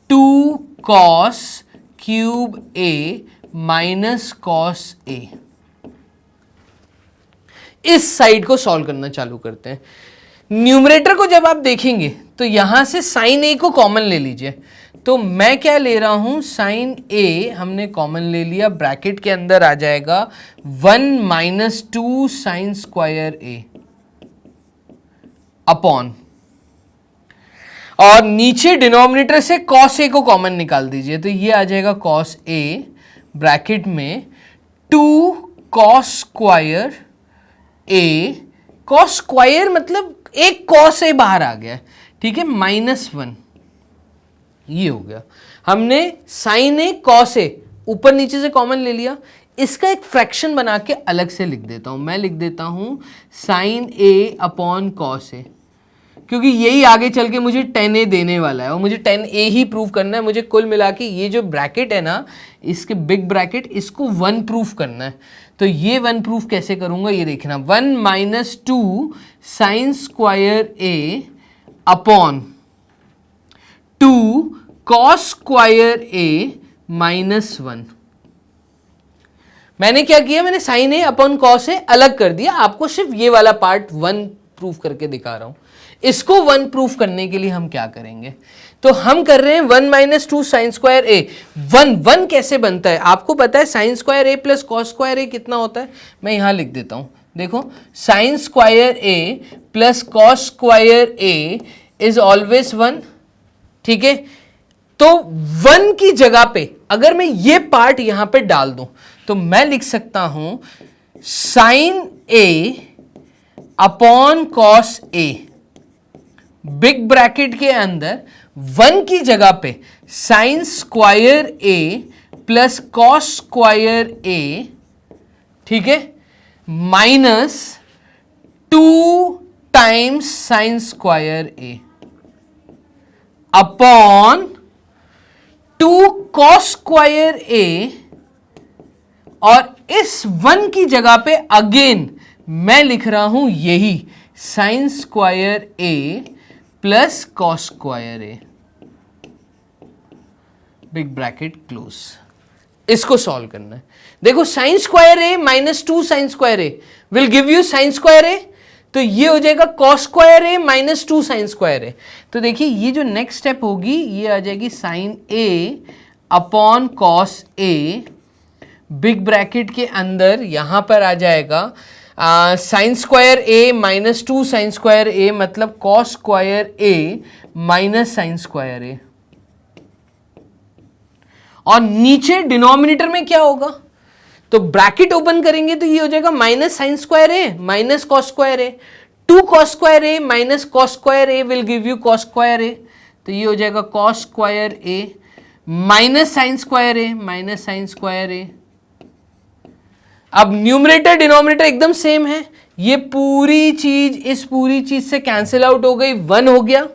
A: 2 cos cube A minus cos A. इस साइड को सॉल्व करना चालू करते हैं। न्यूमरेटर को जब आप देखेंगे तो यहां से साइन ए को कॉमन ले लीजिए। तो मैं क्या ले रहा हूं, साइन ए हमने कॉमन ले लिया, ब्रैकेट के अंदर आ जाएगा 1 - 2 साइन स्क्वायर ए अपॉन, और नीचे डिनोमिनेटर से कॉस ए को कॉमन निकाल दीजिए। तो ये आ जाएगा कॉस ए ब्रैकेट में 2 कॉस स्क्वायर ए, कॉस स्क्वायर मतलब एक कॉस ए बाहर आ गया, ठीक है, -1, ये हो गया। हमने साइन ए कॉस ए ऊपर नीचे से कॉमन ले लिया। इसका एक फ्रैक्शन बना के अलग से लिख देता हूं, मैं लिख देता हूं साइन ए अपॉन कॉस ए, क्योंकि यही आगे चल के मुझे 10a देने वाला है और मुझे 10a ही प्रूफ करना है। मुझे कुल मिला के ये जो ब्रैकेट है ना, इसके बिग ब्रैकेट, इसको 1 प्रूफ करना है। तो ये 1 प्रूफ कैसे करूंगा ये देखना, 1 - 2 sine square A upon 2 cos square ए -1। मैंने क्या किया, मैंने साइन ए अपॉन कॉस ए अलग कर दिया, आपको सिर्फ ये वाला पार्ट 1 प्रूफ करके दिखा रहा हूं। इसको 1 प्रूफ करने के लिए हम क्या करेंगे, तो हम कर रहे हैं 1 माइनस 2 साइन स्क्वायर ए। 1 कैसे बनता है आपको पता है, sine square A plus cos square ए कितना होता है, मैं यहां लिख देता हूं, देखो sine square A plus cos square A is always 1, ठीक है। तो 1 की जगह पे अगर मैं ये पार्ट यहां पे डाल दूं तो मैं लिख सकता हूं sign A upon cos A, big bracket के अंदर 1 की जगह पे sign square A plus cos square A, ठीक है, minus 2 times sign square A upon 2 cos square A, और इस 1 की जगह पे अगेन मैं लिख रहा हूं यही sine square A plus cos square A, big bracket close. इसको सॉल्व करना है। देखो sine square A minus 2 sine square A will give you sine square A, तो ये हो जाएगा cos square A minus 2 sine square A. तो देखिए ये जो नेक्स्ट स्टेप होगी ये आ जाएगी sign A upon cos A, big bracket के अंदर यहां पर आ जाएगा sign square A minus 2 sine square ए, मतलब cos square A minus sine square A, और नीचे डिनोमिनेटर में क्या होगा, तो ब्रैकेट ओपन करेंगे तो ये हो जाएगा minus sine square A minus cos square A, 2 cos square A minus cos square A will give you cos square A, तो ये हो जाएगा cos square A minus sine square A minus sine square A. अब numerator denominator एकदम same है, ये पूरी चीज इस पूरी चीज से कैंसिल आउट हो गई, 1 हो गया।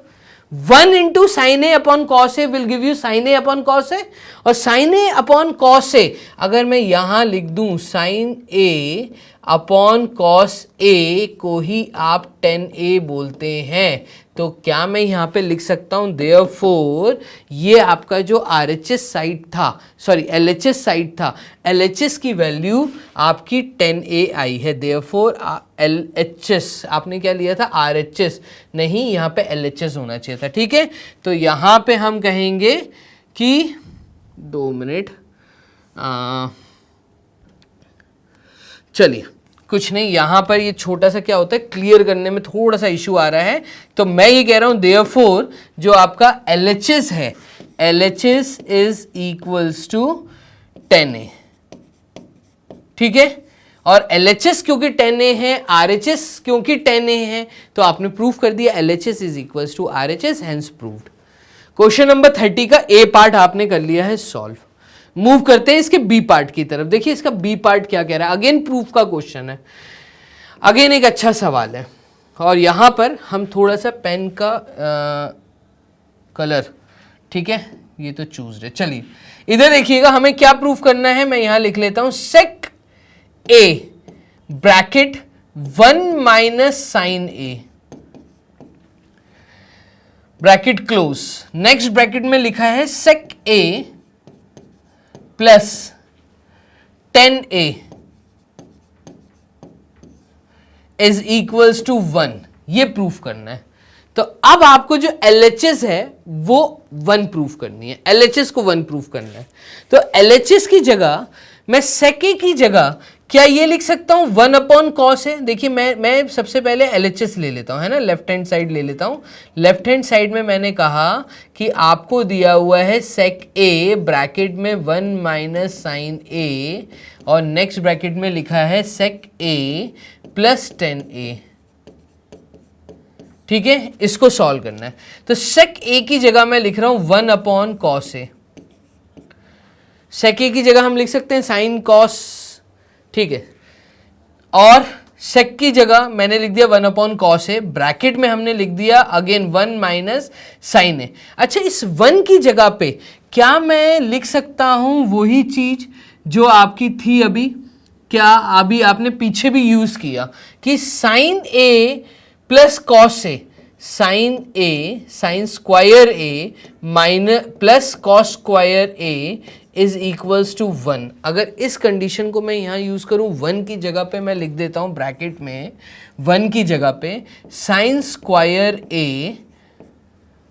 A: 1 into sine A upon cos A will give you sine A upon cos A, और sine A upon cos A अगर मैं यहां लिख दूं sine A upon cos A को ही आप 10a बोलते हैं, तो क्या मैं यहां पे लिख सकता हूं देयरफॉर ये आपका जो RHS साइड था, सॉरी LHS साइड था, LHS की वैल्यू आपकी 10a आई है, देयरफॉर LHS आपने क्या लिया था RHS, नहीं यहां पे LHS होना चाहिए था, ठीक है। तो यहां पे हम कहेंगे कि 2 मिनट, चलिए कुछ नहीं, यहां पर ये छोटा सा क्या होता है क्लियर करने में थोड़ा सा इशू आ रहा है, तो मैं ये कह रहा हूं देयरफॉर जो आपका LHS है, LHS is equals to 10a, ठीक है। और LHS क्योंकि 10a है, RHS क्योंकि 10a है, तो आपने प्रूफ कर दिया LHS is equals to RHS, hence proved. Question number 30 का ए पार्ट आपने कर लिया है सॉल्व। मूव करते हैं इसके बी पार्ट की तरफ। देखिए इसका बी पार्ट क्या कह रहा है, अगेन प्रूफ का क्वेश्चन है, अगेन एक अच्छा सवाल है, और यहां पर हम थोड़ा सा पेन का कलर, ठीक है, ये तो चूज रहे। चलिए इधर देखिएगा हमें क्या प्रूफ करना है, मैं यहां लिख लेता हूं sec A bracket 1 minus sine A bracket close, next bracket में लिखा है sec A plus 10a is equals to 1, ये प्रूफ करना है। तो अब आपको जो LHS है वो 1 प्रूफ करनी है, LHS को 1 प्रूफ करना है। तो LHS की जगह मैं sec a की जगह क्या ये लिख सकता हूं 1 अपॉन कॉस है। देखिए मैं सबसे पहले LHS ले लेता हूं, है ना, लेफ्ट हैंड साइड ले लेता हूं। लेफ्ट हैंड साइड में मैंने कहा कि आपको दिया हुआ है sec a ब्रैकेट में 1 माइनस साइन a, और नेक्स्ट ब्रैकेट में लिखा है sec a प्लस 10a, ठीक है। इसको सॉल्व करना है, तो sec a की जगह मैं लिख रहा हूं 1 upon cos a, sec a की जगह हम लिख सकते हैं साइन कॉस, ठीक है, और सेक की जगह मैंने लिख दिया 1 अपॉन कॉस ए, ब्रैकेट में हमने लिख दिया अगेन 1 माइनस साइन ए। अच्छा इस 1 की जगह पे क्या मैं लिख सकता हूं वही चीज जो आपकी थी अभी, क्या अभी आपने पीछे भी यूज किया कि sine A plus cos A, sine A sine square A minus plus cos square A is equals to 1। अगर इस कंडीशन को मैं यहाँ यूज करूँ, 1 की जगह पे मैं लिख देता हूँ ब्रैकेट में, 1 की जगह पे sign square A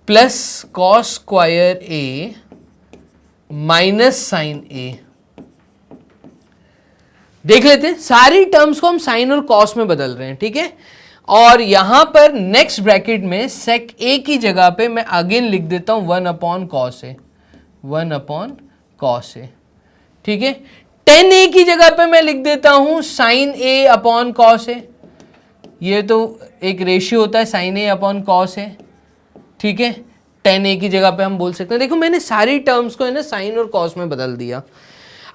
A: plus cos square A minus sine ए। देख लेते हैं, सारी टर्म्स को हम साइन और कॉस में बदल रहे हैं, ठीक है। और यहां पर नेक्स्ट ब्रैकेट में सेक ए की जगह पे मैं अगेन लिख देता हूं 1 अपॉन कॉस ए, 1 अपॉन कॉस ए, ठीक है। टेन ए की जगह पे मैं लिख देता हूं साइन ए अपॉन कॉस ए, ये तो एक रेशियो होता है साइन ए अपॉन कॉस ए, ठीक है। टेन ए की जगह पे हम बोल सकते हैं, देखो मैंने सारी टर्म्स को है ना साइन और कॉस में बदल दिया।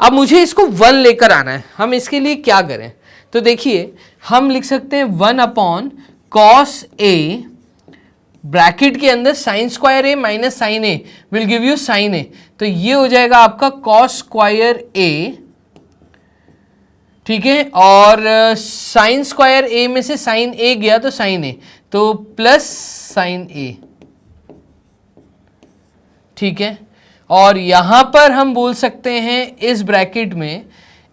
A: अब मुझे इसको 1 लेकर आना है, हम इसके लिए क्या करें, तो देखिए हम लिख सकते हैं 1 अपॉन कॉस ए ब्रैकेट के अंदर sine square A minus sine A will give you sine A, तो ये हो जाएगा आपका कॉस स्क्वायर ए, ठीक है। और साइन स्क्वायर ए में से साइन ए गया तो साइन ए, तो प्लस साइन ए, ठीक है। और यहां पर हम बोल सकते हैं इस ब्रैकेट में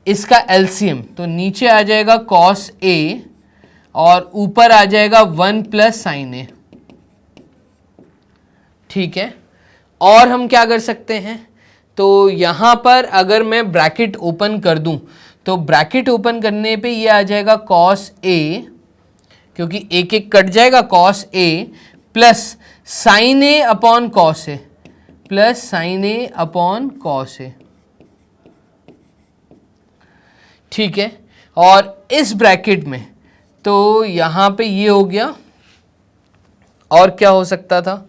A: इसका एलसीएम, तो नीचे आ जाएगा कॉस ए और ऊपर आ जाएगा 1 प्लस साइन ए, ठीक है। और हम क्या कर सकते हैं, तो यहां पर अगर मैं ब्रैकेट ओपन कर दूं तो ब्रैकेट ओपन करने पे ये आ जाएगा कॉस ए, क्योंकि एक एक कट जाएगा, cos A plus sine A upon cos A, plus sine A upon cos ए, ठीक है। और इस ब्रैकेट में तो यहां पे ये हो गया, और क्या हो सकता था,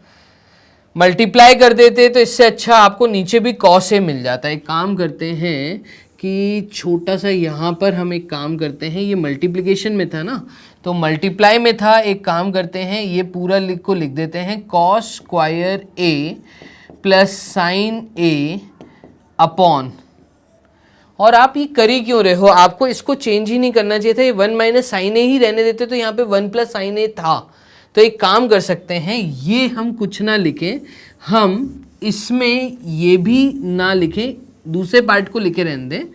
A: मल्टीप्लाई कर देते तो इससे अच्छा आपको नीचे भी कॉस ए मिल जाता है। एक काम करते हैं कि छोटा सा यहाँ पर हम एक काम करते हैं, ये मल्टीप्लिकेशन में था ना, तो मल्टीप्लाई में था, एक काम करते हैं ये पूरा को लिख देते हैं cos square A plus sine A upon, और आप ये कर ही क्यों रहे हो, आपको इसको चेंज ही नहीं करना चाहिए था, ये 1 माइनस साइन ए ही रहने देते तो यहाँ पे 1 प्लस साइन ए था। तो एक काम कर सकते हैं, ये हम कुछ ना लिखें, हम इसमें ये भी ना लिखें, दूसरे पार्ट को लिखे रहने दें,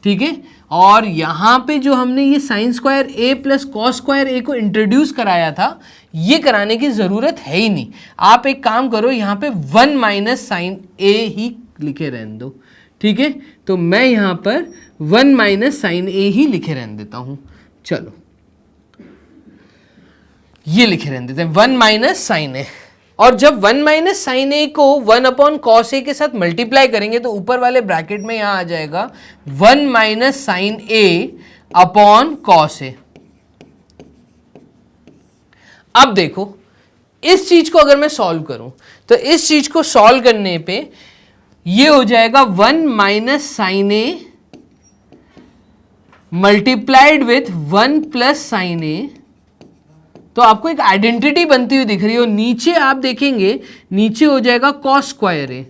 A: ठीक है। और यहाँ पे जो हमने ये sign square A plus cos square ए को इंट्रोड्यूस कराया था, ये कराने की ज़रूरत है ही नहीं। आप एक काम करो, यहाँ पे 1 माइनस साइन ए ही लिखे रहने दो, ठीक है। तो मैं यहाँ पर 1 माइनस साइन ए ही लिखे रहने देता हूँ, चलो ये लिखे रहने देते हैं 1 माइनस साइन ए। और जब 1 माइनस साइन ए को 1 अपॉन कॉस ए के साथ मल्टीप्लाई करेंगे तो ऊपर वाले ब्रैकेट में यहां आ जाएगा 1 minus sine A upon cos ए। अब देखो इस चीज को अगर मैं सॉल्व करूं तो इस चीज को सॉल्व करने पे ये हो जाएगा 1 minus sine A multiplied with 1 plus sine A, तो आपको एक आइडेंटिटी बनती हुई दिख रही है। नीचे आप देखेंगे नीचे हो जाएगा कॉस स्क्वायर ए,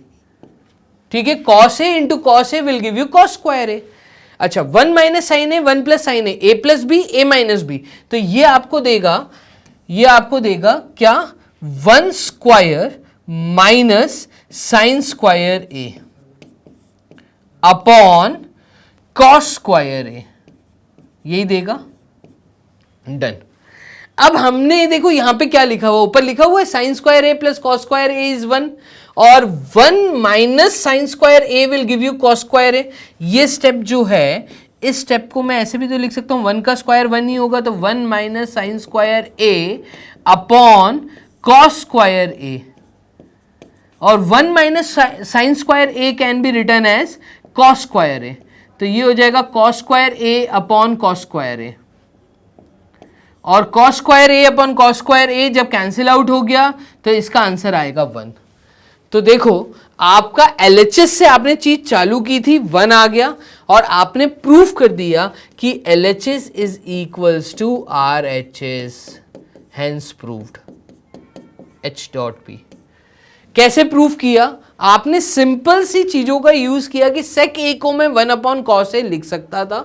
A: ठीक है। Cos A into cos A will give you cos square A. अच्छा 1 minus sine A 1 plus sine A plus B A minus B, तो ये आपको देगा क्या 1 square minus sine square A upon cos square A, यही देगा, done. अब हमने देखो यहां पे क्या लिखा हुआ, ऊपर लिखा हुआ है sine square A plus cos square A is 1, और 1 minus sine square A will give you cos square A. ये स्टेप जो है, इस स्टेप को मैं ऐसे भी तो लिख सकता हूं, 1 का स्क्वायर 1 ही होगा, तो 1 minus sine square A upon cos square A, और 1 minus sine square A can be return as cos square A, तो ये हो जाएगा cos square A upon cos square A. और cos square A upon cos square A जब cancel out हो गया तो इसका आंसर आएगा 1। तो देखो आपका LHS से आपने चीज चालू की थी, 1 आ गया, और आपने प्रूफ कर दिया कि LHS is equals to RHS, hence proved H.P। कैसे प्रूफ किया, आपने सिंपल सी चीजों का यूज किया कि सेक ए को मैं 1 अपॉन कॉस ए लिख सकता था,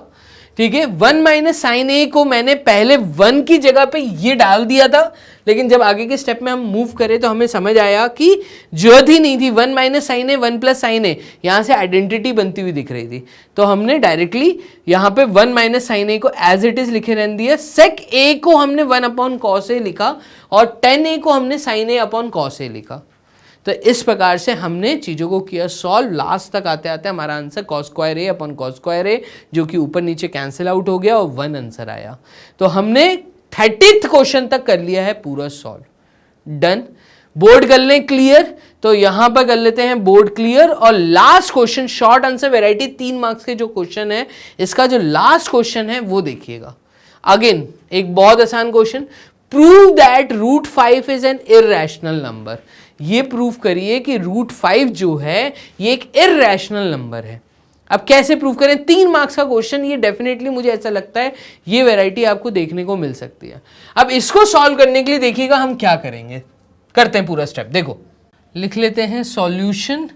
A: ठीक है। 1 माइनस साइन ए को मैंने पहले 1 की जगह पे ये डाल दिया था, लेकिन जब आगे के स्टेप में हम मूव करें तो हमें समझ आया कि जरूरत ही नहीं थी। 1 minus sine A 1 plus sine ए, यहाँ से आइडेंटिटी बनती हुई दिख रही थी, तो हमने डायरेक्टली यहाँ पे 1 माइनस साइन ए को एज इट इज लिखे रहने दिया। सेक ए को हमने 1 अपॉन कॉस ए लिखा और टेन ए को हमने साइन ए अपॉन कॉस ए लिखा। तो इस प्रकार से हमने चीज़ों को किया सॉल्व। लास्ट तक आते आते हमारा answer cos square A upon cos square ए, जो कि ऊपर नीचे कैंसिल आउट हो गया और 1 आंसर आया। तो हमने 30th क्वेश्चन तक कर लिया है पूरा सॉल्व। डन। बोर्ड कर लें क्लियर, तो यहां पर कर लेते हैं बोर्ड क्लियर। और last question short answer variety 3 marks के जो क्वेश्चन है, इसका जो लास्ट क्वेश्चन है वो देखिएगा। अगेन एक बहुत आसान question, prove that root 5 is an irrational number. ये प्रूव करिए कि रूट 5 जो है ये एक इररेशनल नंबर है। अब कैसे प्रूव करें? 3 मार्क्स का क्वेश्चन, ये डेफिनेटली मुझे ऐसा लगता है ये वैरायटी आपको देखने को मिल सकती है। अब इसको सॉल्व करने के लिए देखिएगा हम क्या करेंगे, करते हैं पूरा स्टेप। देखो लिख लेते हैं सॉल्यूशन,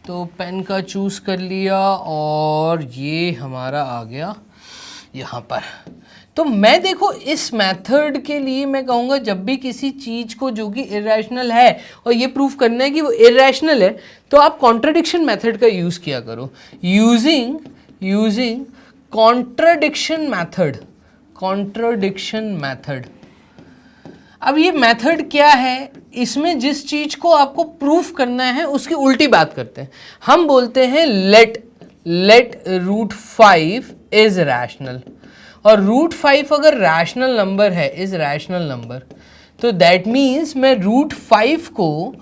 A: तो पेन का चूज कर लिया और ये हमारा आ गया यहाँ पर। तो मैं देखो इस मेथड के लिए मैं कहूँगा जब भी किसी चीज़ को जो कि इररेशनल है और ये प्रूफ करना है कि वो इररेशनल है, तो आप कॉन्ट्राडिक्शन मेथड का यूज़ किया करो। Using contradiction method. अब ये मेथड क्या है? इसमें जिस चीज़ को आपको प्रूफ करना है उसकी उल्टी बात करते हैं। हम बोलते हैं लेट रूट 5 इज रैशनल, और रूट 5 अगर रैशनल नंबर है, इज रैशनल नंबर, तो दैट मीन्स मैं रूट 5 को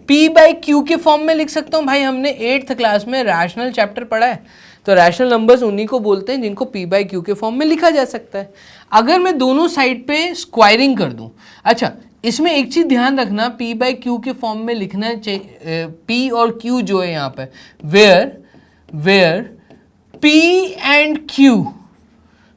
A: p बाई क्यू के फॉर्म में लिख सकता हूँ। भाई हमने 8th क्लास में रैशनल चैप्टर पढ़ा है, तो रैशनल नंबर्स उन्हीं को बोलते हैं जिनको p बाई क्यू के फॉर्म में लिखा जा सकता है। अगर मैं दोनों साइड पे स्क्वायरिंग कर दूँ, अच्छा इसमें एक चीज़ ध्यान रखना, p बाई क्यू के फॉर्म में लिखना चाहिए। p और q जो है यहाँ पे, where p and q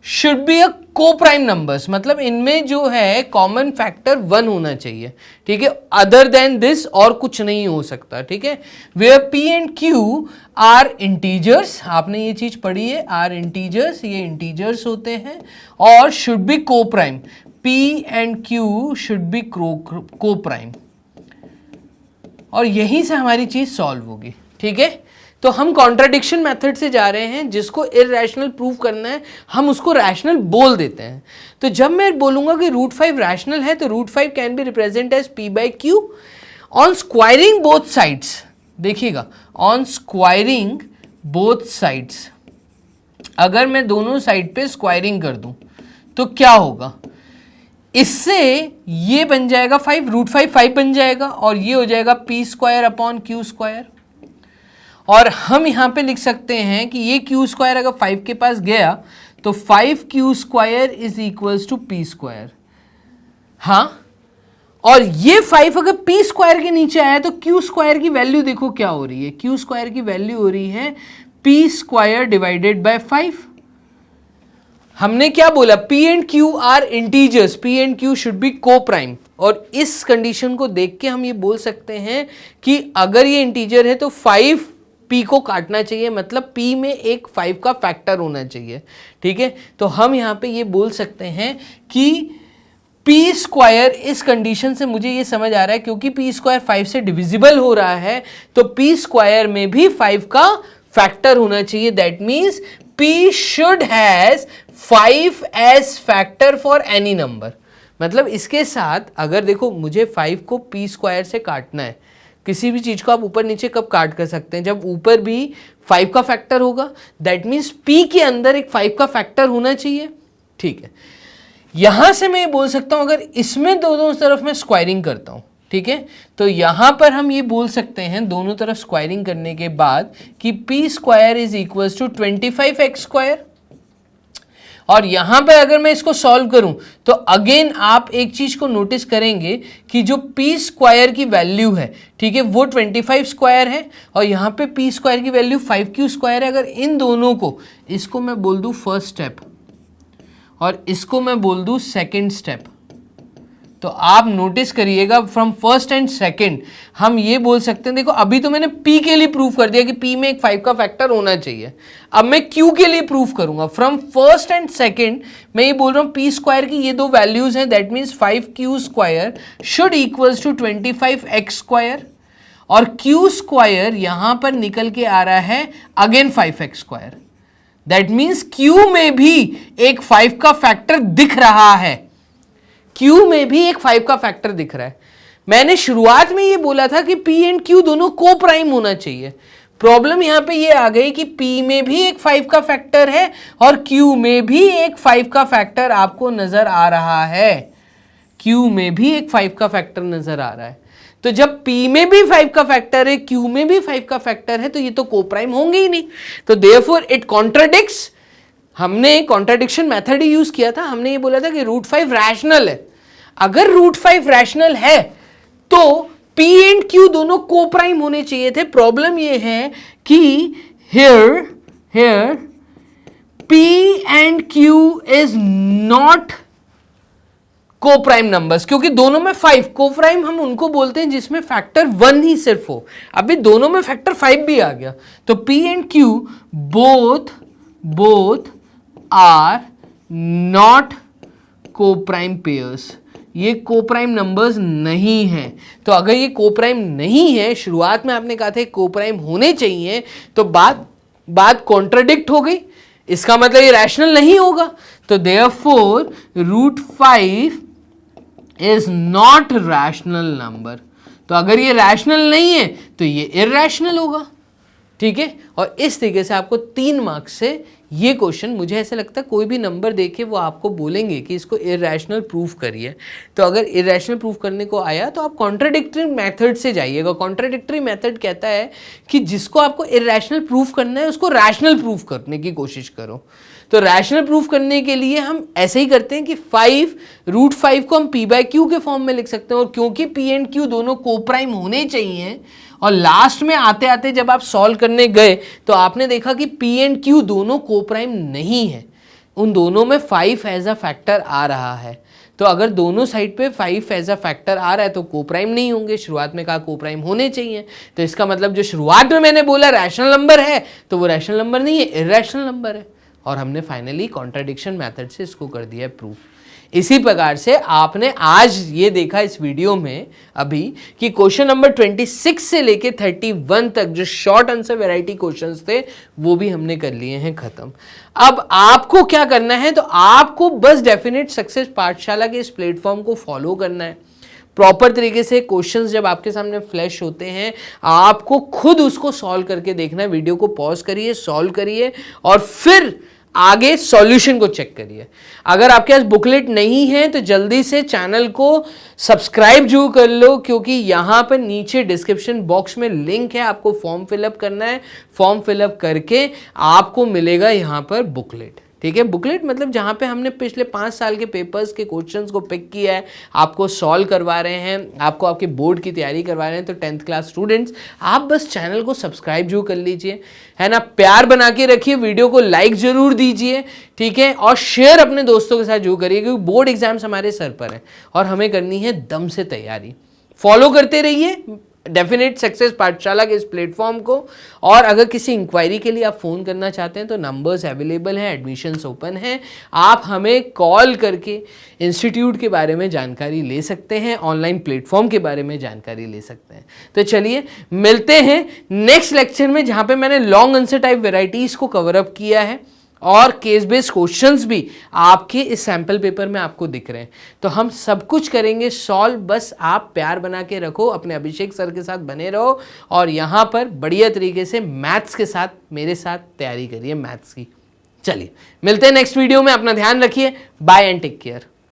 A: should be a coprime numbers, मतलब इनमें जो है कॉमन फैक्टर 1 होना चाहिए, ठीक है। अदर देन दिस और कुछ नहीं हो सकता, ठीक है। Where p and q are integers, आपने ये चीज पढ़ी है, आर इंटीजर्स, ये इंटीजर्स होते हैं, और should be co-prime, p and q should be coprime, और यहीं से हमारी चीज सॉल्व होगी, ठीक है। तो हम कॉन्ट्राडिक्शन मेथड से जा रहे हैं, जिसको इररेशनल प्रूव करना है हम उसको रैशनल बोल देते हैं। तो जब मैं बोलूंगा कि रूट 5 रैशनल है, तो root 5 can be represent as p by Q on squaring both sides. देखिएगा, ऑन स्क्वायरिंग बोथ साइड्स, अगर मैं दोनों साइड पे स्क्वायरिंग कर दूं तो क्या होगा? इससे ये बन जाएगा 5, रूट 5 बन जाएगा, और ये हो जाएगा p square upon Q square. और हम यहाँ पे लिख सकते हैं कि ये क्यू स्क्वायर अगर 5 के पास गया तो 5q square is equals to p square. हाँ, और ये 5 अगर p स्क्वायर के नीचे आया तो q स्क्वायर की वैल्यू देखो क्या हो रही है, q स्क्वायर की वैल्यू हो रही है p स्क्वायर डिवाइडेड बाय 5। हमने क्या बोला? p and q are integers, p and q should be coprime, और इस कंडीशन को देख के हम ये बोल सकते हैं कि अगर ये इंटीजर है तो 5 p को काटना चाहिए, मतलब p में एक 5 का फैक्टर होना चाहिए, ठीक है। तो हम यहाँ पे ये बोल सकते हैं कि p स्क्वायर, इस कंडीशन से मुझे ये समझ आ रहा है क्योंकि p स्क्वायर 5 से डिविजिबल हो रहा है, तो p स्क्वायर में भी 5 का फैक्टर होना चाहिए। That means p should has 5 age factor for any number. मतलब इसके साथ अगर देखो मुझे 5 को p स्क्वायर से काटना है, किसी भी चीज को आप ऊपर नीचे कब काट कर सकते हैं? जब ऊपर भी 5 का फैक्टर होगा, दैट मीन्स p के अंदर एक 5 का फैक्टर होना चाहिए, ठीक है। यहां से मैं ये बोल सकता हूं अगर इसमें दोनों तरफ मैं स्क्वायरिंग करता हूं, ठीक है, तो यहां पर हम ये बोल सकते हैं दोनों तरफ स्क्वायरिंग करने के बाद कि p square is equals to 25x square. और यहां पर अगर मैं इसको सॉल्व करूं तो अगेन आप एक चीज को नोटिस करेंगे कि जो p स्क्वायर की वैल्यू है, ठीक है, वो 25 स्क्वायर है, और यहां पे p स्क्वायर की वैल्यू 5q स्क्वायर है। अगर इन दोनों को, इसको मैं बोल दूं फर्स्ट स्टेप और इसको मैं बोल दूं सेकंड स्टेप, तो आप नोटिस करिएगा फ्रॉम फर्स्ट एंड सेकंड हम ये बोल सकते हैं, देखो अभी तो मैंने p के लिए प्रूव कर दिया कि p में एक 5 का फैक्टर होना चाहिए। अब मैं q के लिए प्रूव करूंगा। फ्रॉम फर्स्ट एंड सेकंड मैं ये बोल रहा हूं p स्क्वायर की ये दो वैल्यूज हैं, that means 5q square should equals to 25x square, और q स्क्वायर यहां पर निकल के आ रहा है again 5x square. That means q में भी एक 5 का फैक्टर दिख रहा है, Q में भी एक 5 का फैक्टर दिख रहा है। मैंने शुरुआत में ये बोला था कि P एंड Q दोनों को प्राइम होना चाहिए। प्रॉब्लम यहां पे ये आ गई कि P में भी एक 5 का फैक्टर है और Q में भी एक 5 का फैक्टर आपको नजर आ रहा है। Q में भी एक 5 का फैक्टर नजर आ रहा है। तो जब P में भी 5 का फैक्टर है, Q में भी 5 का फैक्टर है, तो ये तो को प्राइम होंगे ही नहीं। तो देयरफॉर इट कॉन्ट्राडिक्ट्स। हमने कॉन्ट्राडिक्शन मेथड ही यूज किया था। हमने ये बोला था कि √5 रैशनल है। अगर √5 रैशनल है तो P एंड Q दोनों को प्राइम होने चाहिए थे। प्रॉब्लम ये है कि here P and Q is not को प्राइम नंबर्स, क्योंकि दोनों में 5। को प्राइम हम उनको बोलते हैं जिसमें फैक्टर 1 ही सिर्फ हो। अभी दोनों में फैक्टर 5 भी आ गया, तो P and Q both are not coprime pairs. ये को प्राइम नंबर्स नहीं है। तो अगर ये को प्राइम नहीं है, शुरुआत में आपने कहा था को प्राइम होने चाहिए, तो बात कॉन्ट्राडिक्ट हो गई। इसका मतलब ये रैशनल नहीं होगा। तो therefore √5 is not rational number. तो अगर ये रैशनल नहीं है तो ये इरैशनल होगा। ठीक है, और इस तरीके से आपको 3 मार्क्स से ये क्वेश्चन, मुझे ऐसा लगता है कोई भी नंबर देके वो आपको बोलेंगे कि इसको इरैशनल प्रूफ करिए। तो अगर इरैशनल प्रूफ करने को आया तो आप कॉन्ट्राडिक्टरी मेथड से जाइएगा। कॉन्ट्राडिक्टरी मेथड कहता है कि जिसको आपको इरैशनल प्रूफ करना है उसको रैशनल प्रूफ करने की कोशिश करो। तो रैशनल प्रूफ करने के लिए हम ऐसे ही करते हैं कि √5 को हम p/q के फॉर्म में लिख सकते हैं, और क्योंकि p एंड q दोनों को प्राइम होने चाहिए, और लास्ट में आते आते जब आप सॉल्व करने गए तो आपने देखा कि P एंड Q दोनों को प्राइम नहीं है, उन दोनों में 5 एज अ फैक्टर आ रहा है। तो अगर दोनों साइड पे 5 एज अ फैक्टर आ रहा है तो को प्राइम नहीं होंगे। शुरुआत में कहा को प्राइम होने चाहिए, तो इसका मतलब जो शुरुआत में मैंने बोला रैशनल नंबर है, तो वो रैशनल नंबर नहीं है, इरैशनल नंबर है। और हमने फाइनली कॉन्ट्राडिक्शन मेथड से इसको कर दिया प्रूफ। इसी प्रकार से आपने आज ये देखा इस वीडियो में अभी कि क्वेश्चन नंबर 26 से लेके 31 तक जो शॉर्ट आंसर वैरायटी क्वेश्चंस थे वो भी हमने कर लिए हैं खत्म। अब आपको क्या करना है, तो आपको बस डेफिनेट सक्सेस पाठशाला के इस प्लेटफॉर्म को फॉलो करना है। प्रॉपर तरीके से क्वेश्चंस जब आपके सामने फ्लैश होते हैं, आपको खुद उसको सॉल्व करके देखना है। वीडियो को पॉज करिए, सॉल्व करिए और फिर आगे सॉल्यूशन को चेक करिए। अगर आपके पास बुकलेट नहीं है तो जल्दी से चैनल को सब्सक्राइब जरूर कर लो, क्योंकि यहाँ पर नीचे डिस्क्रिप्शन बॉक्स में लिंक है, आपको फॉर्म फिलअप करना है। फॉर्म फिलअप करके आपको मिलेगा यहाँ पर बुकलेट। ठीक है, बुकलेट मतलब जहाँ पे हमने पिछले 5 साल के पेपर्स के क्वेश्चंस को पिक किया है, आपको सॉल्व करवा रहे हैं, आपको आपके बोर्ड की तैयारी करवा रहे हैं। तो 10th क्लास स्टूडेंट्स, आप बस चैनल को सब्सक्राइब जरूर कर लीजिए, है ना। प्यार बना के रखिए, वीडियो को लाइक जरूर दीजिए, ठीक है, और शेयर अपने दोस्तों के साथ जरूर करिए, क्योंकि बोर्ड एग्जाम्स हमारे सर पर है और हमें करनी है दम से तैयारी। फॉलो करते रहिए डेफिनेट सक्सेस पाठशाला के इस प्लेटफॉर्म को। और अगर किसी इंक्वायरी के लिए आप फ़ोन करना चाहते हैं तो नंबर्स अवेलेबल हैं, एडमिशन्स ओपन हैं। आप हमें कॉल करके इंस्टीट्यूट के बारे में जानकारी ले सकते हैं, ऑनलाइन प्लेटफॉर्म के बारे में जानकारी ले सकते हैं। तो चलिए मिलते हैं नेक्स्ट लेक्चर में, जहाँ पे मैंने लॉन्ग आंसर टाइप वेराइटीज़ को कवर अप किया है और केस बेस्ड क्वेश्चंस भी आपके इस सैम्पल पेपर में आपको दिख रहे हैं। तो हम सब कुछ करेंगे सॉल्व, बस आप प्यार बना के रखो, अपने अभिषेक सर के साथ बने रहो और यहाँ पर बढ़िया तरीके से मैथ्स के साथ मेरे साथ तैयारी करिए मैथ्स की। चलिए मिलते हैं नेक्स्ट वीडियो में, अपना ध्यान रखिए, बाय एंड टेक केयर।